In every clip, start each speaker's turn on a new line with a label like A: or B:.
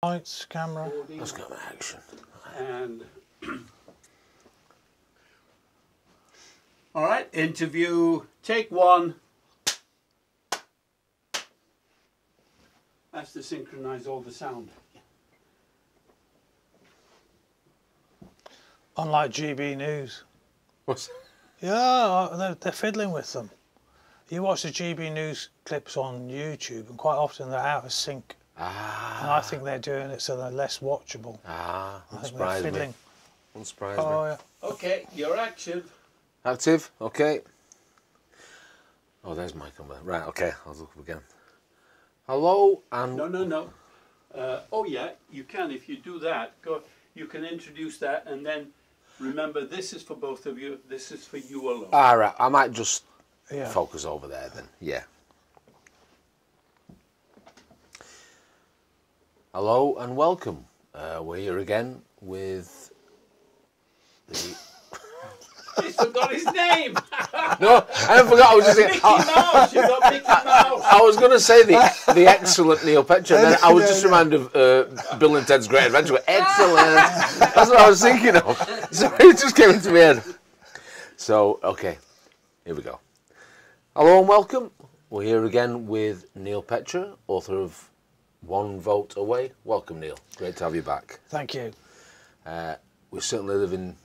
A: Lights, camera.
B: Let's go to action.
C: And all right, interview, take one. That's to synchronize all the sound.
A: Unlike GB News.
B: What's
A: Yeah, they're fiddling with them. You watch the GB News clips on YouTube, and quite often they're out of sync. And I think they're doing it so they're less watchable.
B: Won't surprise me. Won't surprise me.
A: Yeah.
C: Okay, your action.
B: Active, okay. Oh, there's my number. Right, okay, I'll look up again. Hello, and...
C: No. Oh, yeah, you can. If you do that, you can introduce that, and then remember, this is for both of you. This is for you alone.
B: All right, I might just focus over there then. Yeah. Hello and welcome. We're here again with the...
C: He's forgot his name.
B: No, I forgot. I was just
C: Mickey Mouse. You got Mickey Mouse.
B: I was going to say the excellent Neil Petrie, and then I was just reminded of Bill and Ted's Great Adventure. Excellent. That's what I was thinking of. So it just came into my head. So, okay, here we go. Hello and welcome. We're here again with Neil Petrie, author of One Vote Away. Welcome, Neil. Great to have you back.
A: Thank you.
B: We certainly live in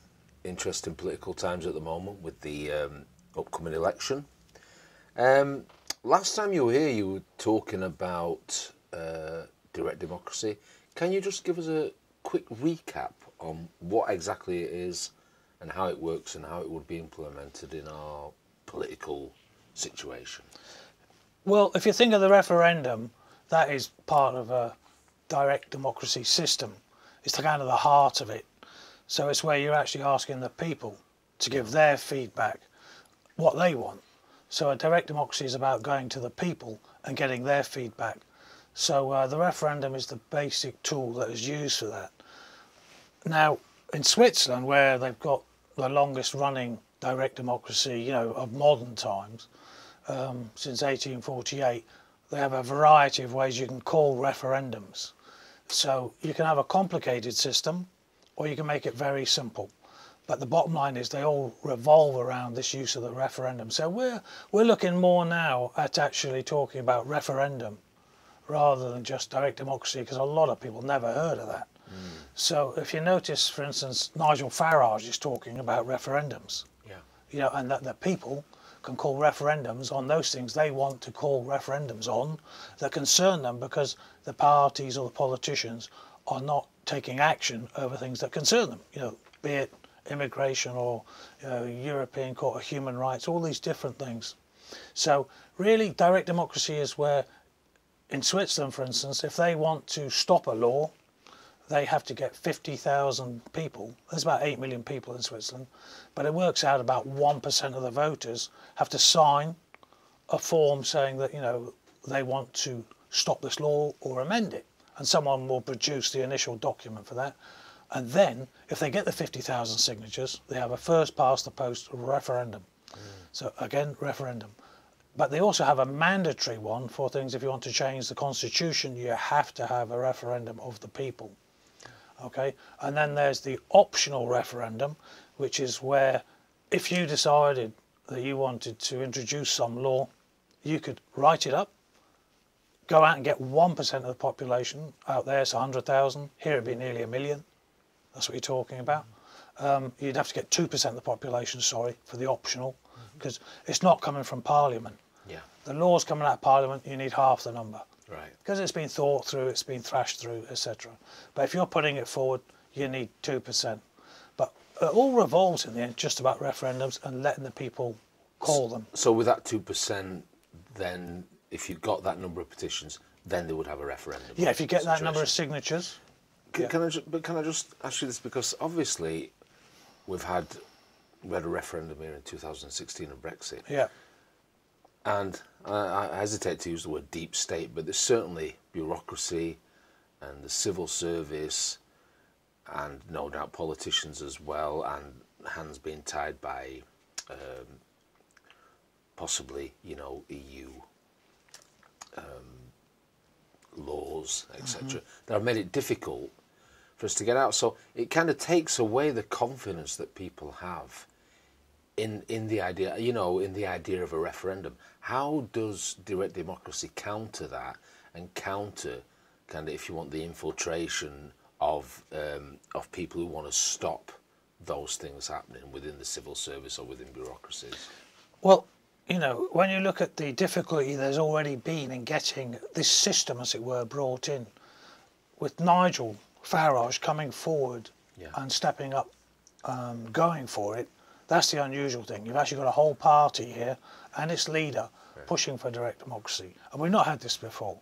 B: interesting political times at the moment with the upcoming election. Last time you were here, you were talking about direct democracy. Can you just give us a quick recap on what exactly it is and how it works and how it would be implemented in our political situation?
A: Well, if you think of the referendum, that is part of a direct democracy system. It's the kind of the heart of it. So it's where you're actually asking the people to give their feedback, what they want. So a direct democracy is about going to the people and getting their feedback. So the referendum is the basic tool that is used for that. Now, in Switzerland, where they've got the longest running direct democracy, of modern times, since 1848, they have a variety of ways you can call referendums. So you can have a complicated system, or you can make it very simple. But the bottom line is they all revolve around this use of the referendum. So we're looking more now at actually talking about referendum rather than just direct democracy, because a lot of people never heard of that. So if you notice, for instance, Nigel Farage is talking about referendums. Yeah. And that the people can call referendums on those things they want to call referendums on that concern them, because the parties or the politicians are not taking action over things that concern them, be it immigration or European Court of Human Rights, all these different things. So really direct democracy is where, in Switzerland for instance, if they want to stop a law, they have to get 50,000 people. There's about 8 million people in Switzerland, but it works out about 1% of the voters have to sign a form saying that they want to stop this law or amend it. And someone will produce the initial document for that. And then, if they get the 50,000 signatures, they have a first past the post referendum. So again, referendum. But they also have a mandatory one for things. If you want to change the constitution, you have to have a referendum of the people. Okay, and then there's the optional referendum, which is where if you decided that you wanted to introduce some law, you could write it up, go out and get 1% of the population. Out there it's 100,000, here it'd be nearly 1 million. That's what you're talking about. You'd have to get 2% of the population, for the optional, because it's not coming from Parliament.
B: Yeah.
A: The law's coming out of Parliament, you need half the number.
B: Right.
A: Because it's been thought through, it's been thrashed through, etc. But if you're putting it forward, you need 2%. But it all revolves in the end just about referendums and letting the people call them.
B: So with that 2%, then if you got that number of petitions, then they would have a referendum.
A: Yeah, if you get that number of signatures.
B: Can I just ask you this, because obviously we had a referendum here in 2016 on Brexit.
A: Yeah.
B: And I hesitate to use the word deep state, but there's certainly bureaucracy and the civil service and no doubt politicians as well, and hands being tied by possibly, EU laws laws, etc., that have made it difficult for us to get out. So it kind of takes away the confidence that people have in the idea, in the idea of a referendum. How does direct democracy counter that and counter, kind of, if you want, the infiltration of people who want to stop those things happening within the civil service or within bureaucracies?
A: Well, when you look at the difficulty there's already been in getting this system, as it were, brought in, with Nigel Farage coming forward and stepping up, going for it, that's the unusual thing. You've actually got a whole party here and its leader pushing for direct democracy. And we've not had this before.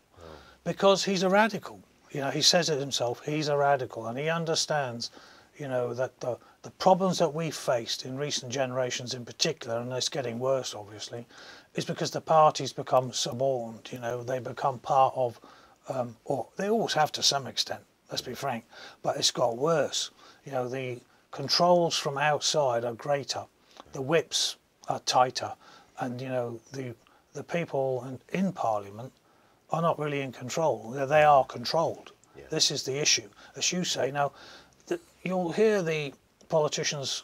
A: Because he's a radical. He says it himself, he's a radical, and he understands, that the problems that we've faced in recent generations in particular, and it's getting worse obviously, is because the parties become suborned, they become part of, or they always have to some extent, let's be frank, but it's got worse. The controls from outside are greater, the whips are tighter, and the people in Parliament are not really in control. They are controlled. Yeah. This is the issue. As you say, now, you'll hear the politicians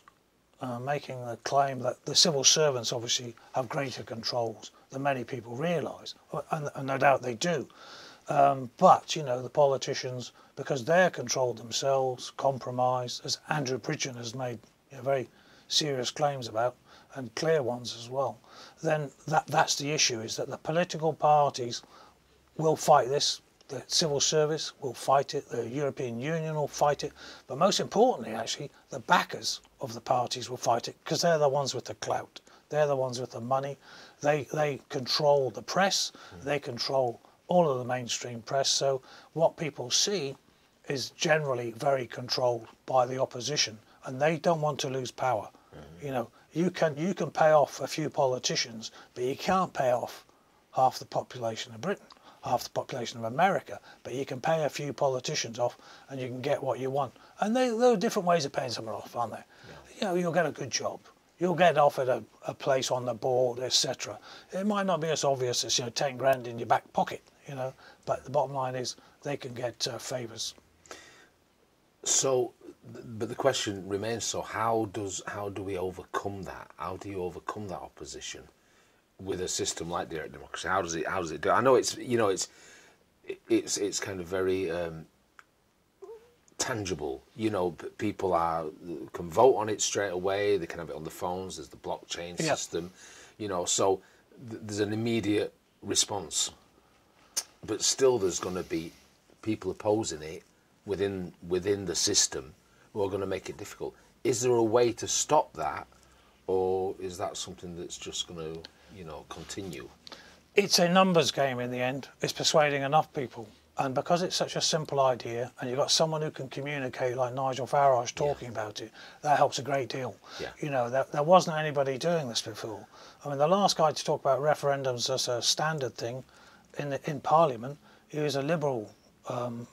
A: making the claim that the civil servants obviously have greater controls than many people realise, and no doubt they do. But, the politicians, because they're controlled themselves, compromised, as Andrew Bridgen has made very serious claims about, and clear ones as well, then that's the issue, is that the political parties will fight this, the civil service will fight it, the European Union will fight it, but most importantly, actually, the backers of the parties will fight it, because they're the ones with the clout, they're the ones with the money, they control the press, they control all of the mainstream press, so what people see is generally very controlled by the opposition, and they don't want to lose power. You can pay off a few politicians, but you can't pay off half the population of Britain, half the population of America, but you can pay a few politicians off and you can get what you want. And there are different ways of paying someone off, aren't there? Yeah. You'll get a good job. You'll get offered a place on the board, etc. It might not be as obvious as 10 grand in your back pocket, but the bottom line is they can get favours.
B: So, but the question remains, so how do we overcome that? How do you overcome that opposition with a system like direct democracy? How does it do? I know it's kind of very tangible. People can vote on it straight away. They can have it on the phones. There's the blockchain system. So there's an immediate response. But still, there's going to be people opposing it within the system who are going to make it difficult. Is there a way to stop that, or is that something that's just going to continue?
A: It's a numbers game in the end. It's persuading enough people, and because it's such a simple idea, and you've got someone who can communicate like Nigel Farage talking about it, that helps a great deal. There wasn't anybody doing this before. I mean, the last guy to talk about referendums as a standard thing in Parliament, he was a Liberal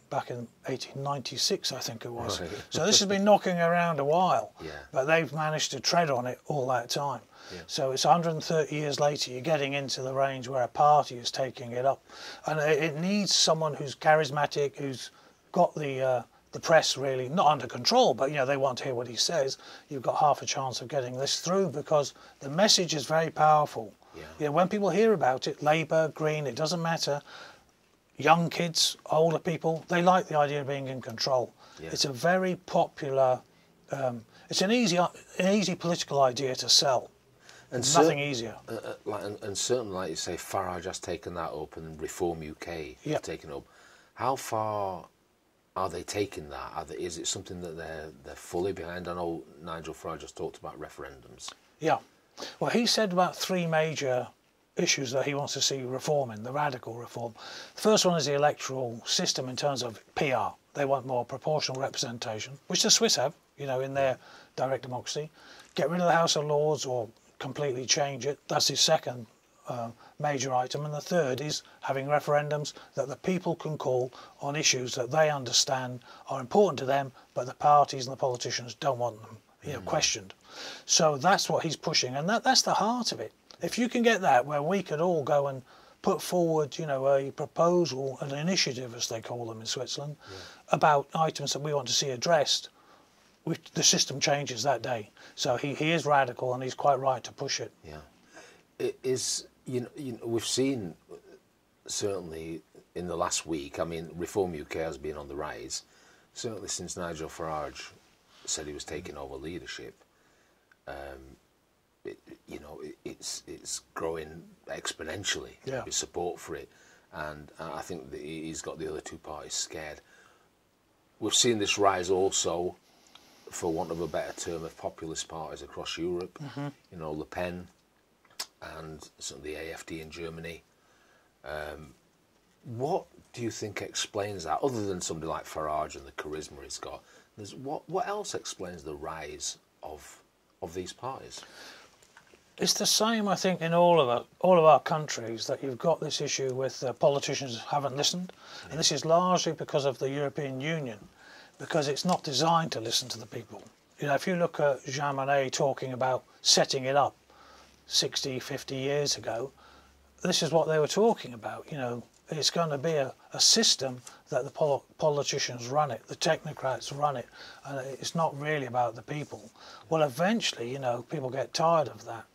A: back in 1896, I think it was. Right. So this has been knocking around a while, but they've managed to tread on it all that time. So it's 130 years later, you're getting into the range where a party is taking it up, and it needs someone who's charismatic, who's got the press really not under control, but they want to hear what he says. You've got half a chance of getting this through because the message is very powerful. When people hear about it, Labour, Green, it doesn't matter. Young kids, older people, they like the idea of being in control. It's a very popular, it's an easy political idea to sell. And nothing easier.
B: And certainly, like you say, Farage has taken that up, and Reform UK has taken up. How far are they taking that? Is it something that they're fully behind? I know Nigel Farage has talked about referendums. Yeah.
A: Well, he said about 3 major issues that he wants to see reforming, the radical reform. The first one is the electoral system in terms of PR. They want more proportional representation, which the Swiss have, in their direct democracy. Get rid of the House of Lords or completely change it. That's his second major item. And the third is having referendums that the people can call on issues that they understand are important to them, but the parties and the politicians don't want them questioned. So that's what he's pushing, and that's the heart of it. If you can get that, where we could all go and put forward, you know, a proposal, an initiative, as they call them in Switzerland, about items that we want to see addressed, the system changes that day. So he is radical, and he's quite right to push it.
B: Yeah, it is. You know, we've seen certainly in the last week. I mean, Reform UK has been on the rise, certainly since Nigel Farage said he was taking over leadership. You know, it's growing exponentially.
A: Yeah.
B: There's support for it, and I think that he's got the other two parties scared. We've seen this rise also, for want of a better term, of populist parties across Europe. You know, Le Pen and some of the AfD in Germany. What do you think explains that, other than somebody like Farage and the charisma he's got? What else explains the rise of these parties?
A: It's the same, I think, in all of our countries, that you've got this issue with politicians haven't listened, and this is largely because of the European Union, because it's not designed to listen to the people. You know, if you look at Jean Monnet talking about setting it up 60, 50 years ago, this is what they were talking about. You know, it's going to be a system that the politicians run it, the technocrats run it, and it's not really about the people. Well, eventually, you know, people get tired of that.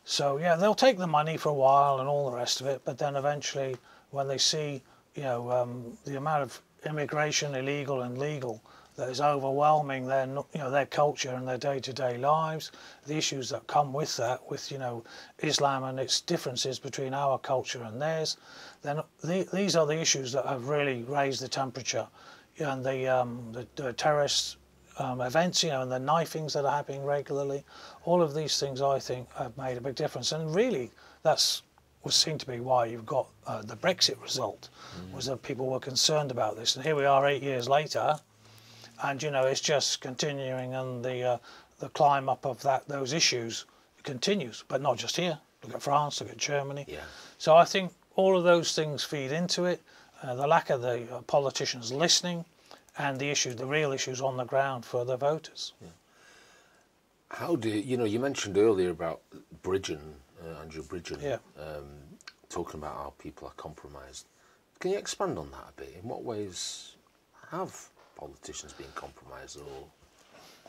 A: So yeah, they'll take the money for a while and all the rest of it, but then eventually, when they see, you know, the amount of immigration, illegal and legal, that is overwhelming their, you know, their culture and their day-to-day lives, the issues that come with that, with, you know, Islam and its differences between our culture and theirs, then these are the issues that have really raised the temperature, and the terrorist events, you know, and the knifings that are happening regularly. All of these things, I think, have made a big difference, and really was seen to be why you've got the Brexit result, was that people were concerned about this, and here we are 8 years later, and you know, it's just continuing, and the climb up of those issues continues, but not just here. Look at France, look at Germany. Yeah. So I think all of those things feed into it. The lack of the politicians listening, and the real issues on the ground for the voters. Yeah.
B: How do you know? You mentioned earlier about Bridgen, Andrew Bridgen,
A: yeah.
B: Talking about how people are compromised. Can you expand on that a bit? In what ways have politicians been compromised? Or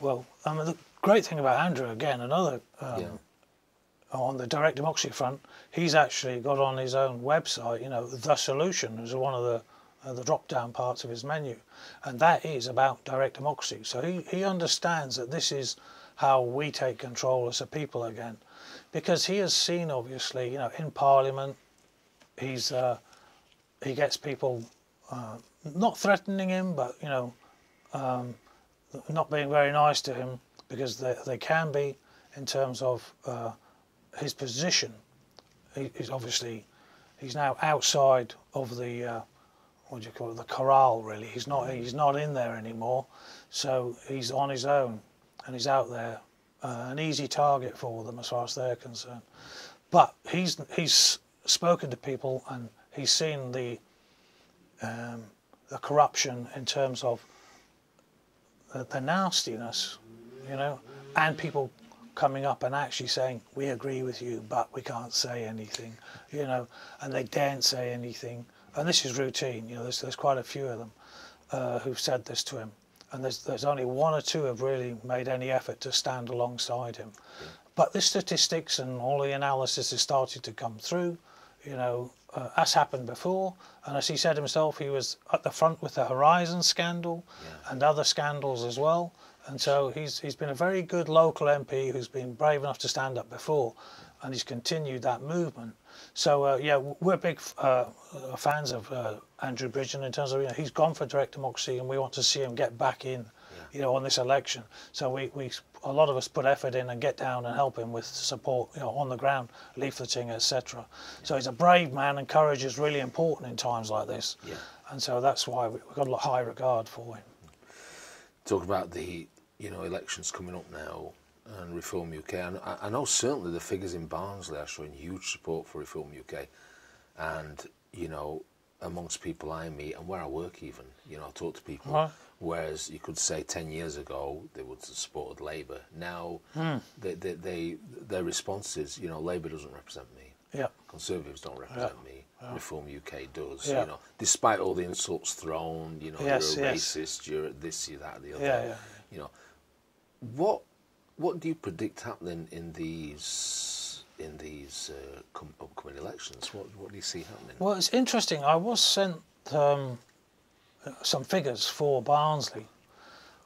A: well, the great thing about Andrew, again, another on the direct democracy front, he's actually got on his own website, you know, The Solution is one of the drop-down parts of his menu, and that is about direct democracy. So he understands that this is how we take control as a people again, because he has seen, obviously, you know, in Parliament, he gets people not threatening him, but you know, not being very nice to him, because they can be, in terms of his position. He's now outside of the what do you call it, the corral, really. He's not in there anymore, so he's on his own, and he's out there, an easy target for them as far as they're concerned. But he's spoken to people, and he's seen the corruption in terms of the nastiness, you know, and people coming up and actually saying, we agree with you, but we can't say anything, you know, and they daren't say anything. And this is routine, you know, there's quite a few of them who've said this to him. And there's only one or two have really made any effort to stand alongside him. Yeah. But the statistics and all the analysis is starting to come through, you know, as happened before. And as he said himself, he was at the front with the Horizon scandal and other scandals as well. And so he's been a very good local MP who's been brave enough to stand up before, and he's continued that movement. So yeah, we're big fans of Andrew Bridgen in terms of, you know, he's gone for direct democracy, and we want to see him get back in, you know, on this election. So a lot of us put effort in and get down and help him with support, you know, on the ground, leafleting, etc. So he's a brave man, and courage is really important in times like this. Yeah. And so that's why we've got a lot of high regard for him.
B: Talk about the, you know, elections coming up now and Reform UK. And I know certainly the figures in Barnsley are showing huge support for Reform UK. And, you know, amongst people I meet and where I work even, you know, I talk to people, whereas you could say 10 years ago they would have supported Labour. Now their response is, you know, Labour doesn't represent me. Yeah. Conservatives don't represent me. Reform UK does.
A: Yeah.
B: You know, despite all the insults thrown, you know,
A: Yes,
B: you're a
A: yes.
B: racist, you're this, you're that, the other.
A: Yeah.
B: You know, what do you predict happening in these upcoming elections? What do you see happening?
A: Well, it's interesting. I was sent some figures for Barnsley,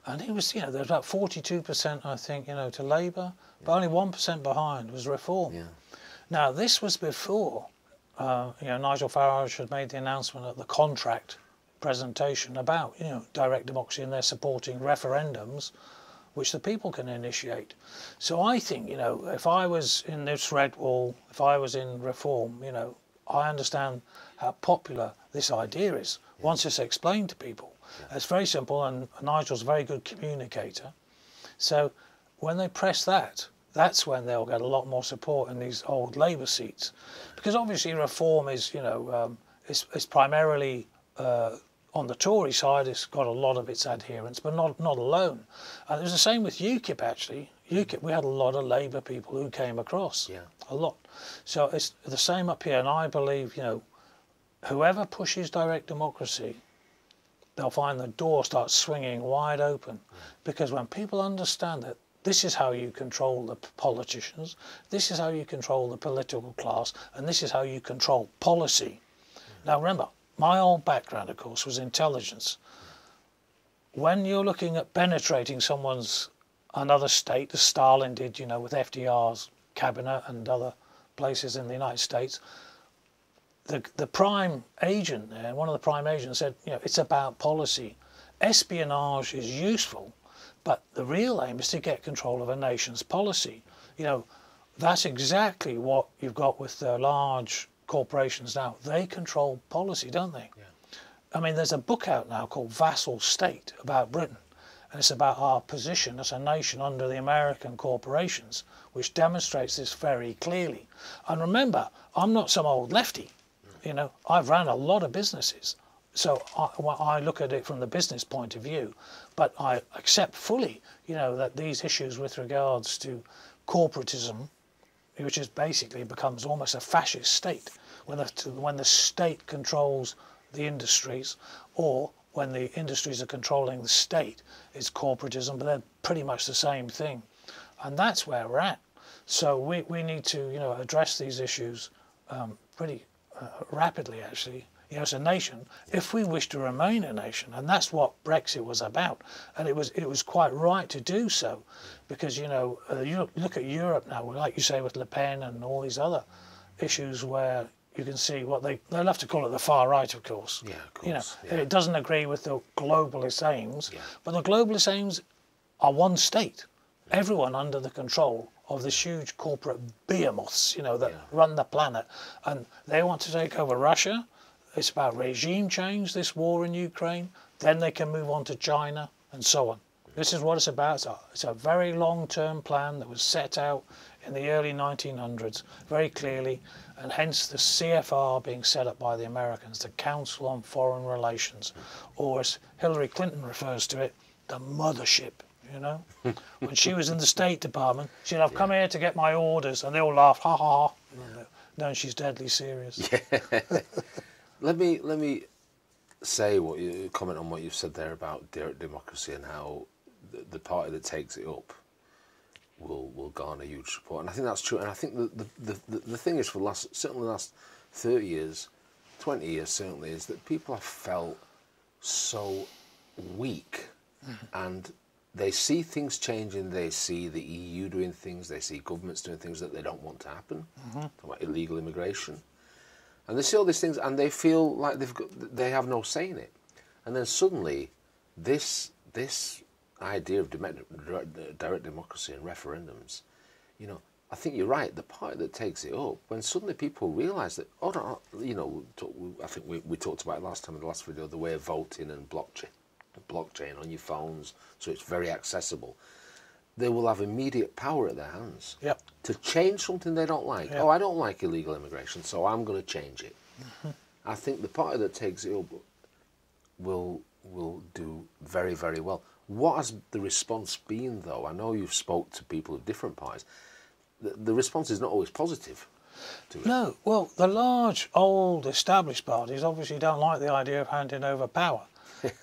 A: and he was, there's about 42%, I think, to Labour, but only 1% behind was Reform.
B: Yeah.
A: Now, this was before, Nigel Farage had made the announcement at the contract presentation about, direct democracy, and they're supporting referendums, which the people can initiate. So I think, if I was in this red wall, if I was in Reform, I understand how popular this idea is once it's explained to people. Yeah. It's very simple, and Nigel's a very good communicator. So when they press that, that's when they'll get a lot more support in these old Labour seats. Because obviously Reform is, it's primarily on the Tory side. It's got a lot of its adherents, but not alone. And it was the same with UKIP, actually. UKIP, we had a lot of Labour people who came across, a lot. So it's the same up here, and I believe, whoever pushes direct democracy, they'll find the door starts swinging wide open. Because when people understand that this is how you control the politicians, this is how you control the political class, and this is how you control policy. Now remember, my old background, of course, was intelligence. When you're looking at penetrating another state, as Stalin did, with FDR's cabinet and other places in the United States, the prime agent there, one of the prime agents said, it's about policy. Espionage is useful, but the real aim is to get control of a nation's policy. That's exactly what you've got with the large corporations now. They control policy, don't they? Yeah. I mean, there's a book out now called Vassal State about Britain, and it's about our position as a nation under the American corporations, which demonstrates this very clearly. And remember, I'm not some old lefty. I've ran a lot of businesses, so I look at it from the business point of view, but I accept fully, that these issues with regards to corporatism, which is basically becomes almost a fascist state, when the state controls the industries, or when the industries are controlling the state, it's corporatism, but they're pretty much the same thing. And that's where we're at. So we need to, address these issues pretty rapidly, actually, as a nation, if we wish to remain a nation. And that's what Brexit was about. And it was quite right to do so, because, you look at Europe now, like you say, with Le Pen and all these other issues where you can see what they'll have to call it the far right, of course. Yeah, of course. It doesn't agree with the globalist aims, but the globalist aims are one state, everyone under the control of this huge corporate behemoths, that run the planet, and they want to take over Russia. It's about regime change, this war in Ukraine. Then they can move on to China and so on. This is what it's about. It's a very long-term plan that was set out in the early 1900s very clearly, and hence the CFR being set up by the Americans, the Council on Foreign Relations, or as Hillary Clinton refers to it, the mothership. When she was in the State Department, she'd have come here to get my orders, and they all laughed, ha ha ha. No, she's deadly serious.
B: Yeah. Let me say comment on what you've said there about direct democracy and how the party that takes it up will garner huge support, and I think that's true. And I think the thing is, for certainly the last 30 years, 20 years certainly, is that people have felt so weak, and they see things changing. They see the EU doing things. They see governments doing things that they don't want to happen. Talking about illegal immigration, and they see all these things, and they feel like they have no say in it. And then suddenly, this idea of direct democracy and referendums, I think you're right. The party that takes it up, when suddenly people realise that, I think we talked about it last time in the last video, the way of voting and blockchain on your phones, so it's very accessible. They will have immediate power at their hands to change something they don't like. Oh, I don't like illegal immigration, so I'm going to change it. I think the party that takes it up will do very, very well. What has the response been, though? I know you've spoke to people of different parties. The response is not always positive. to it?
A: No, well, the large, old, established parties obviously don't like the idea of handing over power.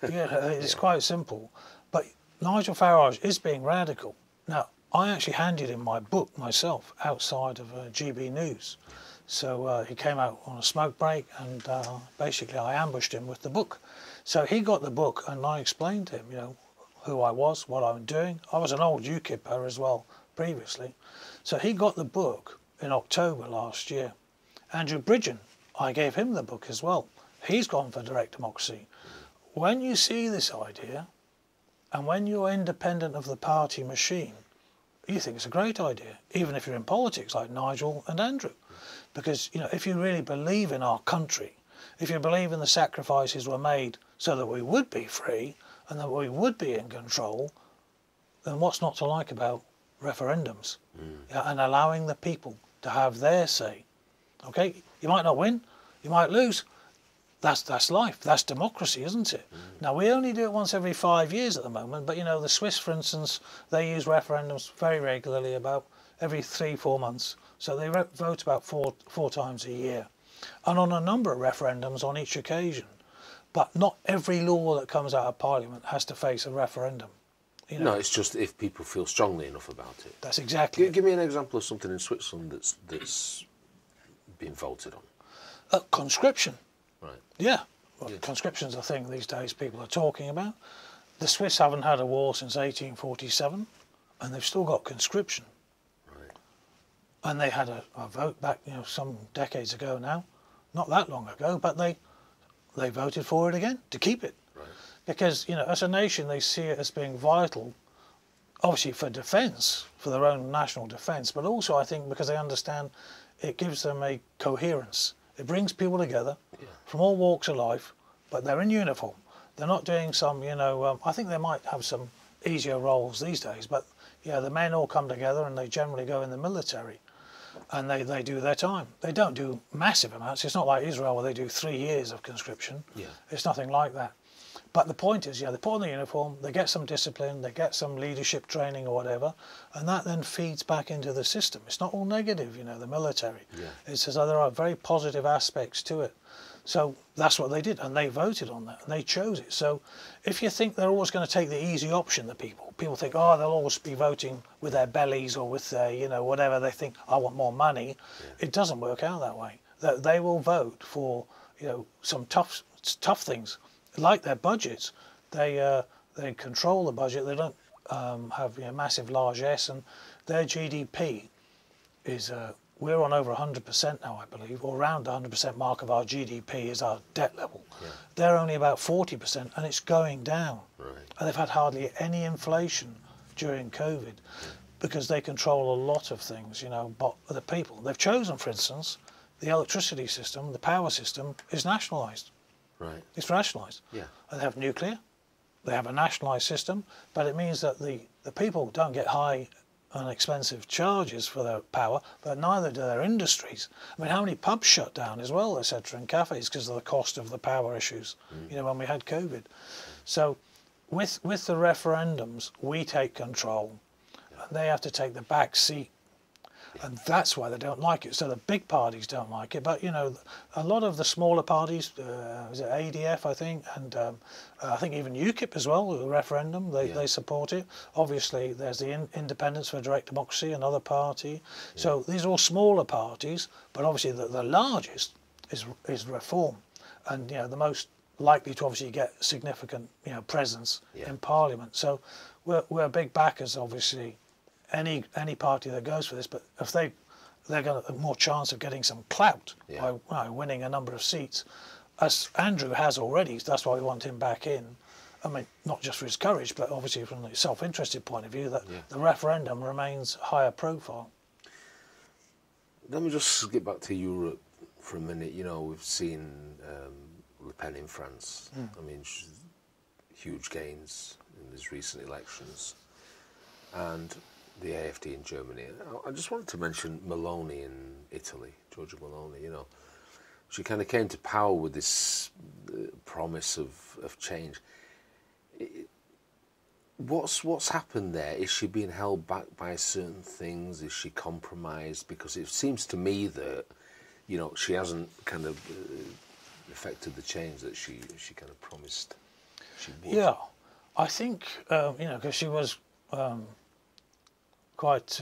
A: It's quite simple. But Nigel Farage is being radical. Now, I actually handed him my book myself outside of GB News. So he came out on a smoke break, and basically I ambushed him with the book. So he got the book, and I explained to him, you know, who I was, what I'm doing. I was an old UKIPper as well previously. So he got the book in October last year. Andrew Bridgen, I gave him the book as well. He's gone for direct democracy. When you see this idea, and when you're independent of the party machine, you think it's a great idea, even if you're in politics like Nigel and Andrew. Because, you know, if you really believe in our country, if you believe in the sacrifices were made so that we would be free and that we would be in control, then what's not to like about referendums? And allowing the people to have their say. Okay, you might not win, you might lose. That's life, that's democracy, isn't it? Now, we only do it once every 5 years at the moment, but you know, the Swiss, for instance, they use referendums very regularly, about every 3-4 months. So they vote about four times a year. And on a number of referendums on each occasion. But not every law that comes out of Parliament has to face a referendum. You know?
B: No, it's just if people feel strongly enough about it.
A: That's exactly it.
B: Give me an example of something in Switzerland that's been voted on.
A: Conscription.
B: Right.
A: Yeah. Well, conscription's a thing these days people are talking about. The Swiss haven't had a war since 1847, and they've still got conscription.
B: Right.
A: And they had a vote back, you know, some decades ago now, not that long ago, but they voted for it again to keep it.
B: Right.
A: Because, you know, as a nation, they see it as being vital, obviously for defence, for their own national defence, but also I think because they understand it gives them a coherence. It brings people together from all walks of life, but they're in uniform. They're not doing some, you know, I think they might have some easier roles these days, but yeah, the men all come together and they generally go in the military and they do their time. They don't do massive amounts. It's not like Israel where they do 3 years of conscription. Yeah. It's nothing like that. But the point is, yeah, they put on the uniform, they get some discipline, they get some leadership training or whatever, and that then feeds back into the system. It's not all negative, you know, the military. Yeah. It's as though there are very positive aspects to it. So that's what they did, and they voted on that, and they chose it. So if you think they're always going to take the easy option, the people think, oh, they'll always be voting with their bellies or with their, you know, whatever they think, I want more money. Yeah. It doesn't work out that way. They will vote for, you know, some tough things. Like their budgets, they control the budget. They don't have, you know, massive largesse, and their GDP is we're on over 100% now, I believe, or around the 100% mark of our GDP is our debt level. Yeah. They're only about 40%, and it's going down. Right. And they've had hardly any inflation during COVID because they control a lot of things, you know. But the people they've chosen, for instance, the electricity system, the power system, is nationalised. Right. It's rationalised. Yeah. And they have nuclear, they have a nationalised system, but it means that the people don't get high and expensive charges for their power, but neither do their industries. I mean, how many pubs shut down as well, etc., and cafes because of the cost of the power issues, you know, when we had COVID. So with the referendums, we take control, and they have to take the back seat. And that's why they don't like it. So the big parties don't like it, but you know, a lot of the smaller parties, is it ADF, I think, and I think even UKIP as well, the referendum, they support it. Obviously, there's the Independents for Direct Democracy, another party. Yeah. So these are all smaller parties, but obviously the largest is Reform, and you know, the most likely to obviously get significant, you know, presence in Parliament. So we're big backers, obviously. Any party that goes for this, but if they're got a more chance of getting some clout by winning a number of seats, as Andrew has already. That's why we want him back in. I mean, not just for his courage, but obviously from the self-interested point of view, that the referendum remains higher profile.
B: Let me just get back to Europe for a minute. You know, we've seen Le Pen in France. I mean, huge gains in these recent elections, and the AfD in Germany. I just wanted to mention Meloni in Italy, Giorgia Meloni. You know, she kind of came to power with this promise of change. what's happened there? Is she being held back by certain things? Is she compromised? Because it seems to me that, you know, she hasn't kind of effected the change that she kind of promised she would.
A: Yeah, I think, you know, because she was quite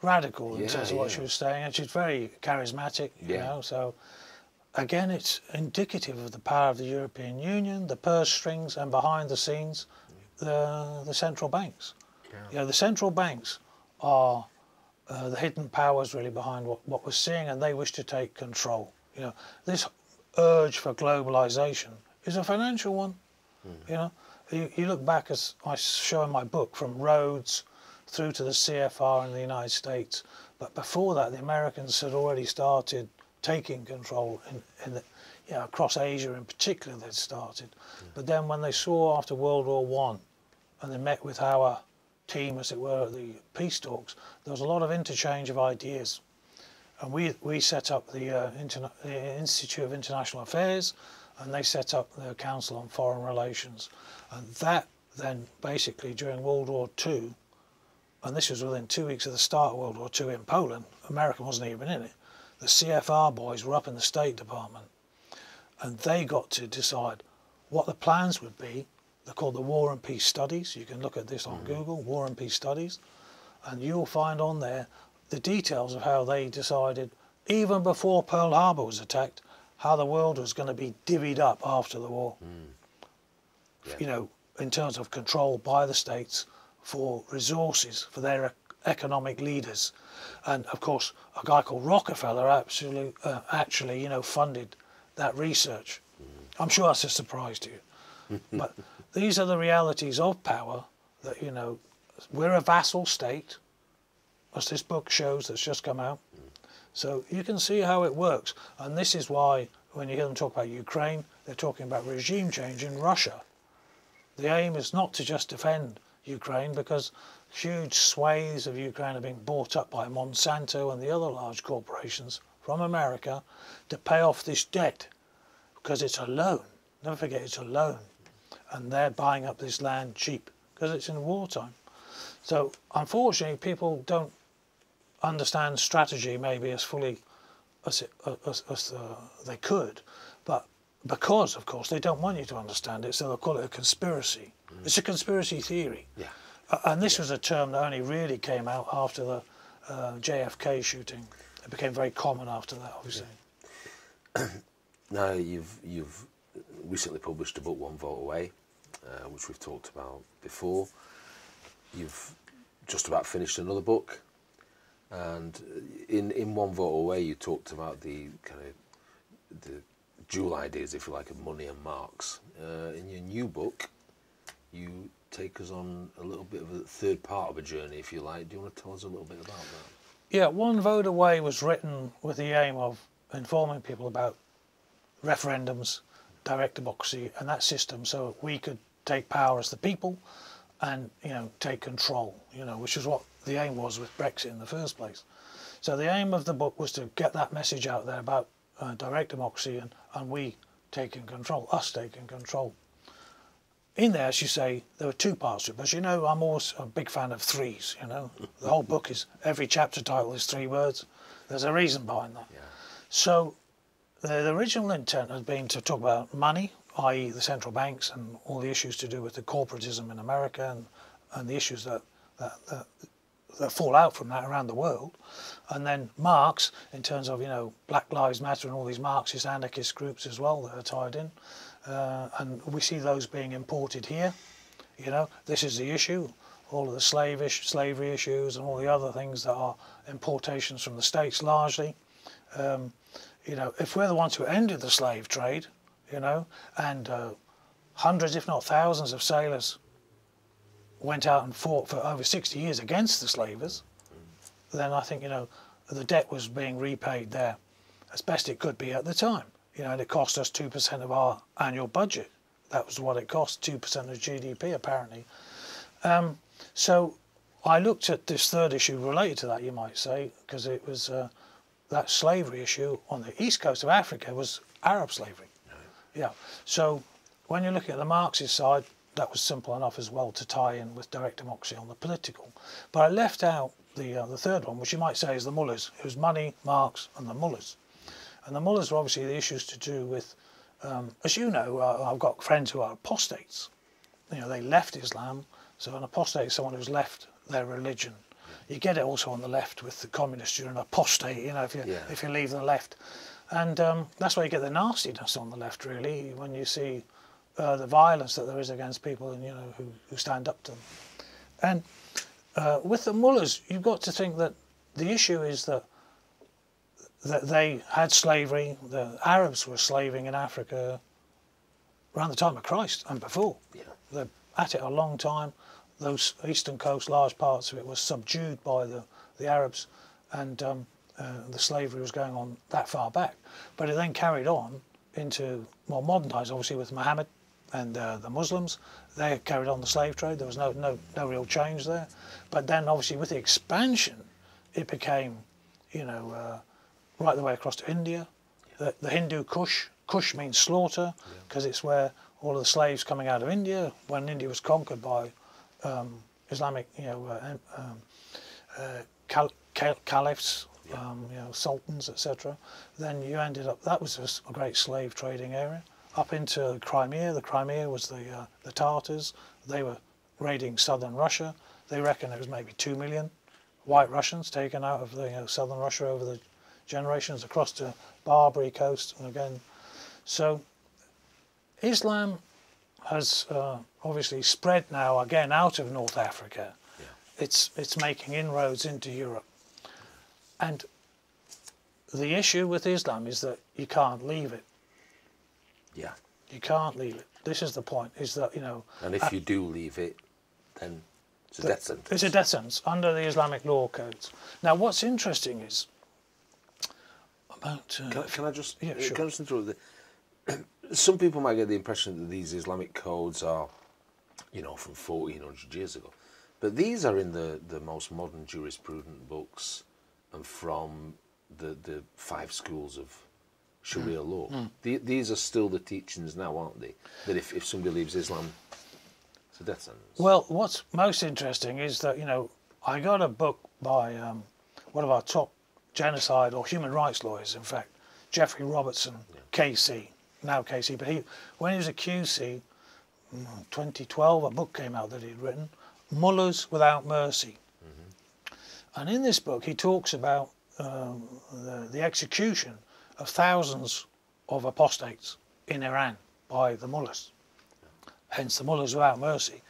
A: radical in terms of what she was saying, and she's very charismatic, you know, so again, it's indicative of the power of the European Union, the purse strings, and behind the scenes, the central banks. You know, the central banks are the hidden powers really behind what we're seeing, and they wish to take control. You know, this urge for globalization is a financial one. You know, you look back, as I show in my book, from Rhodes through to the CFR in the United States, but before that, the Americans had already started taking control in the, you know, across Asia in particular. They'd started, but then when they saw after World War I, and they met with our team, as it were, at the peace talks, there was a lot of interchange of ideas, and we set up the Institute of International Affairs, and they set up the Council on Foreign Relations, and that then basically during World War II, and this was within 2 weeks of the start of World War II in Poland, America wasn't even in it, the CFR boys were up in the State Department, and they got to decide what the plans would be. They're called the War and Peace Studies. You can look at this on Google, War and Peace Studies, and you'll find on there the details of how they decided, even before Pearl Harbor was attacked, how the world was going to be divvied up after the war. You know, in terms of control by the states for resources, for their economic leaders. And of course, a guy called Rockefeller actually, you know, funded that research. I'm sure that's a surprise to you. But these are the realities of power that, you know, we're a vassal state, as this book shows that's just come out. So you can see how it works. And this is why when you hear them talk about Ukraine, they're talking about regime change in Russia. The aim is not to just defend Ukraine, because huge swathes of Ukraine are being bought up by Monsanto and the other large corporations from America to pay off this debt, because it's a loan. Never forget, it's a loan. And they're buying up this land cheap because it's in wartime. So unfortunately, people don't understand strategy maybe as fully as they could, but because, of course, they don't want you to understand it, so they'll call it a conspiracy. It's a conspiracy theory. And this was a term that only really came out after the JFK shooting. It became very common after that, obviously.
B: Now, you've recently published a book, One Vote Away, which we've talked about before. You've just about finished another book, and in One Vote Away, you talked about the kind of the dual ideas, if you like, of money and marks. In your new book, you take us on a little bit of a third part of a journey, if you like. Do you want to tell us a little bit about that?
A: Yeah, One Vote Away was written with the aim of informing people about referendums, direct democracy, and that system, so we could take power as the people and, you know, take control, you know, which is what the aim was with Brexit in the first place. So the aim of the book was to get that message out there about direct democracy and we taking control, us taking control. In there, as you say, there were two parts to it, but you know, I'm always a big fan of threes, you know. The whole book is, every chapter title is 3 words. There's a reason behind that. So the original intent has been to talk about money, i.e. the central banks and all the issues to do with the corporatism in America and the issues that fall out from that around the world. And then Marx, in terms of, you know, Black Lives Matter and all these Marxist anarchist groups as well that are tied in. And we see those being imported here. You know, this is the issue, all of the slavery issues and all the other things that are importations from the States largely. You know, if we're the ones who ended the slave trade, you know, and hundreds, if not thousands of sailors went out and fought for over 60 years against the slavers, then I think, you know, the debt was being repaid there as best it could be at the time. You know, and it cost us 2% of our annual budget. That was what it cost, 2% of GDP apparently. So I looked at this third issue related to that, you might say, because it was that slavery issue on the east coast of Africa was Arab slavery. Yeah. So when you're looking at the Marxist side, that was simple enough as well to tie in with direct democracy on the political. But I left out the third one, which you might say is the mullahs. It was money, marks, and the mullahs. And the mullahs were obviously the issues to do with, as you know, I've got friends who are apostates. You know, they left Islam. So an apostate is someone who's left their religion. You get it also on the left with the communists. You're an apostate, you know, if you leave the left. And that's why you get the nastiness on the left, really, when you see the violence that there is against people, and you know, who stand up to them. And with the mullahs, you've got to think that the issue is that they had slavery. The Arabs were slaving in Africa around the time of Christ and before. Yeah. They're at it a long time. Those eastern coast, large parts of it was subdued by the Arabs, and the slavery was going on that far back. But it then carried on into more modern times, obviously with Muhammad and the Muslims. They carried on the slave trade. There was no real change there. But then obviously with the expansion, it became, you know, right the way across to India. The Hindu Kush. Kush means slaughter, because it's where all of the slaves coming out of India, when India was conquered by Islamic, you know, caliphs, you know, sultans, etc. Then you ended up, that was a great slave trading area, up into Crimea. The Crimea was the Tartars. They were raiding southern Russia. They reckon it was maybe 2 million white Russians taken out of the southern Russia over the generations across to Barbary coast and again. So Islam has obviously spread now again out of North Africa. Yeah. It's making inroads into Europe. And the issue with Islam is that you can't leave it.
B: Yeah.
A: You can't leave it. This is the point, is that, you know...
B: And if you do leave it, then it's a death sentence.
A: It's a death sentence under the Islamic law codes. Now, what's interesting is about...
B: Can I just...
A: Yeah, sure.
B: Can I just interrupt? Some people might get the impression that these Islamic codes are, you know, from 1400 years ago. But these are in the most modern jurisprudent books and from the 5 schools of Sharia law. These are still the teachings now, aren't they? That if somebody leaves Islam, it's a death sentence.
A: Well, what's most interesting is that, you know, I got a book by one of our top genocide or human rights lawyers, in fact, Geoffrey Robertson, KC, now KC, but when he was a QC, 2012, a book came out that he'd written, Mullahs Without Mercy. And in this book he talks about the execution of thousands of apostates in Iran by the mullahs, hence the Mullahs Without Mercy.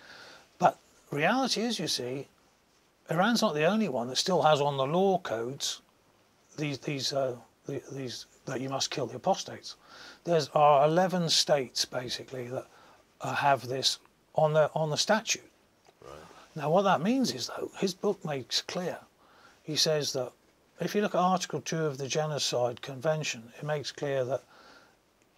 A: But reality is, you see, Iran's not the only one that still has on the law codes these that you must kill the apostates. There are 11 states basically that have this on the statute. Right. Now what that means is, though, his book makes clear. He says that if you look at Article 2 of the Genocide Convention, it makes clear that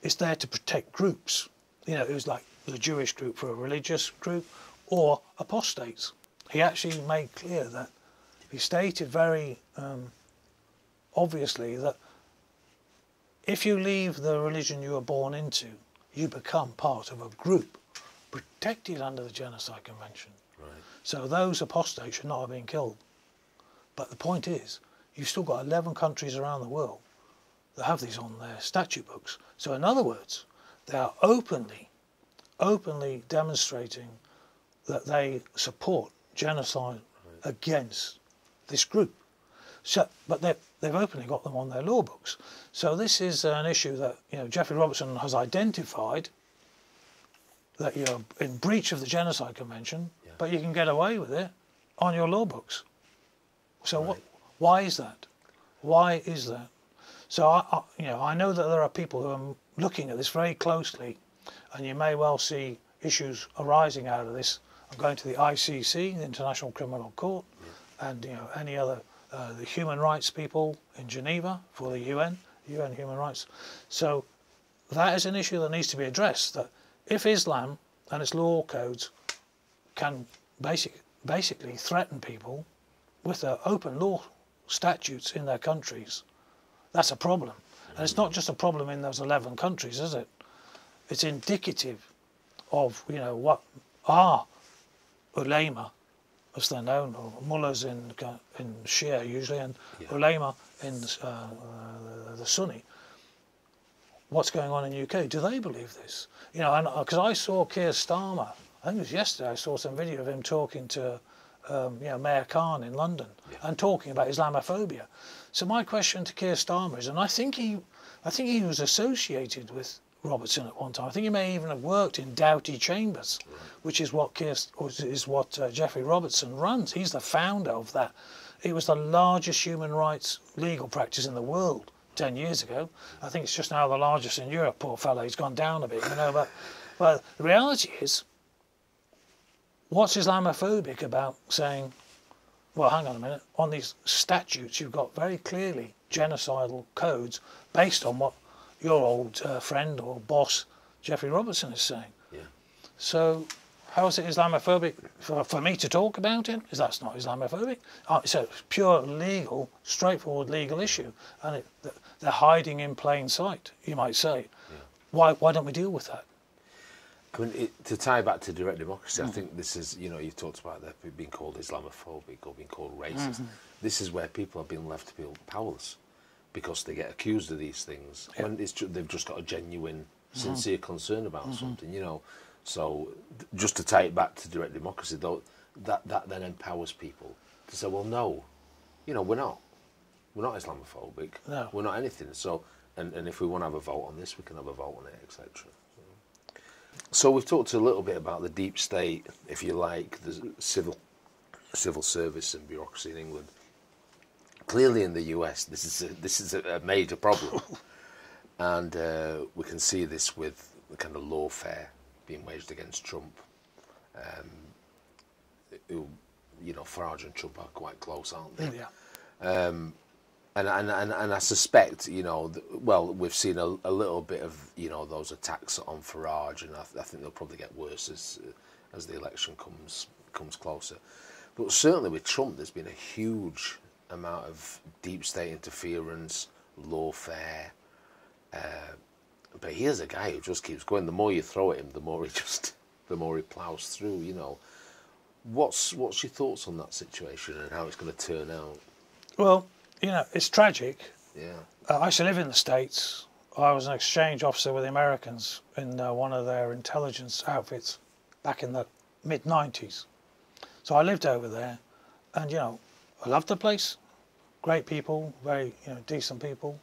A: it's there to protect groups. You know, it was like the Jewish group for a religious group, or apostates. He actually made clear that, he stated very obviously that if you leave the religion you were born into, you become part of a group protected under the Genocide Convention. Right. So those apostates should not have been killed. But the point is, you've still got 11 countries around the world that have these on their statute books. So in other words, they are openly demonstrating that they support genocide against this group. So, but they've openly got them on their law books. So this is an issue that, you know, Geoffrey Robertson has identified, that you're in breach of the Genocide Convention, but you can get away with it on your law books. So why is that? Why is that? So I know that there are people who are looking at this very closely, and you may well see issues arising out of this. I'm going to the ICC, the International Criminal Court, and, you know, any other the human rights people in Geneva for the UN human rights. So that is an issue that needs to be addressed. That if Islam and its law codes can basically threaten people with their open law statutes in their countries, that's a problem. And it's not just a problem in those 11 countries, is it? It's indicative of, you know, what are ulema, as they're known, or mullahs in Shia usually, and ulema in the Sunni. What's going on in the UK? Do they believe this? You know, and because I saw Kier Starmer, I think it was yesterday, I saw some video of him talking to Mayor Khan in London and talking about Islamophobia. So my question to Kier Starmer is, and I think he was associated with Robertson at one time. I think he may even have worked in Doughty Chambers, which is what Geoffrey Robertson runs. He's the founder of that. It was the largest human rights legal practice in the world 10 years ago. I think it's just now the largest in Europe. Poor fellow, he's gone down a bit, you know. But the reality is, what's Islamophobic about saying, well, hang on a minute, on these statutes you've got very clearly genocidal codes based on what your old friend or boss Geoffrey Robertson is saying.
B: Yeah.
A: So how is it Islamophobic for me to talk about it? Because that's not Islamophobic. It's a pure legal, straightforward legal issue, and they're hiding in plain sight, you might say. Yeah. Why don't we deal with that?
B: I mean, to tie back to direct democracy, I think this is, you know, you've talked about that being called Islamophobic or being called racist. This is where people are being left to feel powerless because they get accused of these things when they've just got a genuine, sincere concern about something, you know. So just to tie it back to direct democracy, though, that then empowers people to say, well, no, you know, we're not Islamophobic, we're not anything. So, and if we want to have a vote on this, we can have a vote on it, etc. So we've talked a little bit about the deep state, if you like, the civil service and bureaucracy in England. Clearly, in the US, this is a major problem, and we can see this with the kind of lawfare being waged against Trump. Who, you know, Farage and Trump are quite close, aren't they?
A: Yeah.
B: And I suspect, you know, well, we've seen a little bit of, you know, those attacks on Farage, and I think they'll probably get worse as the election comes closer. But certainly with Trump, there's been a huge amount of deep state interference, lawfare. But here's a guy who just keeps going. The more you throw at him, the more he plows through. You know, what's your thoughts on that situation and how it's going to turn out?
A: Well, you know, it's tragic.
B: Yeah.
A: I used to live in the States. I was an exchange officer with the Americans in one of their intelligence outfits back in the mid-90s. So I lived over there, and, you know, I loved the place. Great people, very, you know, decent people.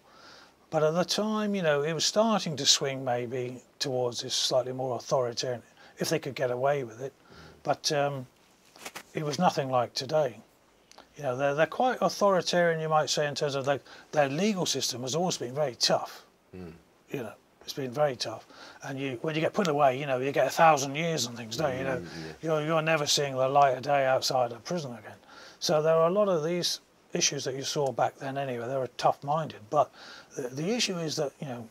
A: But at the time, you know, it was starting to swing maybe towards this slightly more authoritarian, if they could get away with it. But it was nothing like today. You know, they're quite authoritarian, you might say, in terms of their legal system has always been very tough. You know, it's been very tough. And when you get put away, you know, you get 1,000 years and things, don't you? You know, you're never seeing the light of day outside a prison again. So there are a lot of these issues that you saw back then anyway. They were tough-minded. But the issue is that, you know,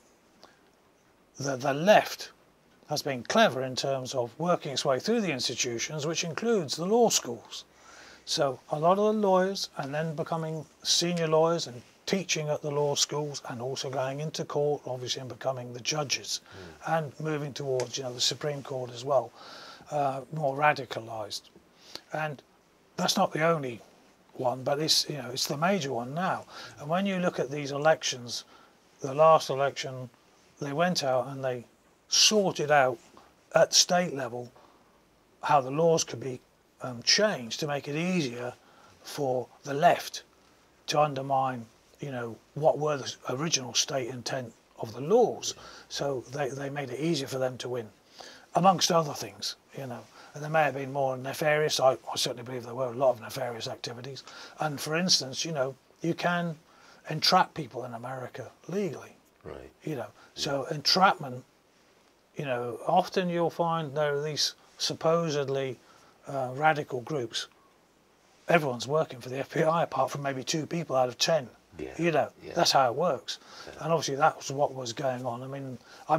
A: the left has been clever in terms of working its way through the institutions, which includes the law schools. So a lot of the lawyers, and then becoming senior lawyers and teaching at the law schools, and also going into court, obviously, and becoming the judges, and moving towards, you know, the Supreme Court as well, more radicalised. And that's not the only one, but it's, you know, it's the major one now. And when you look at these elections, the last election, they went out and they sorted out at state level how the laws could be changed to make it easier for the left to undermine, you know, what were the original state intent of the laws. So they made it easier for them to win, amongst other things, you know. And there may have been more nefarious, I certainly believe there were a lot of nefarious activities. And for instance, you know, you can entrap people in America legally. Right. You know, so entrapment, you know, often you'll find there are these supposedly radical groups. Everyone's working for the FBI apart from maybe 2 people out of 10. Yeah. You know, that's how it works. Yeah. And obviously that was what was going on. I mean, I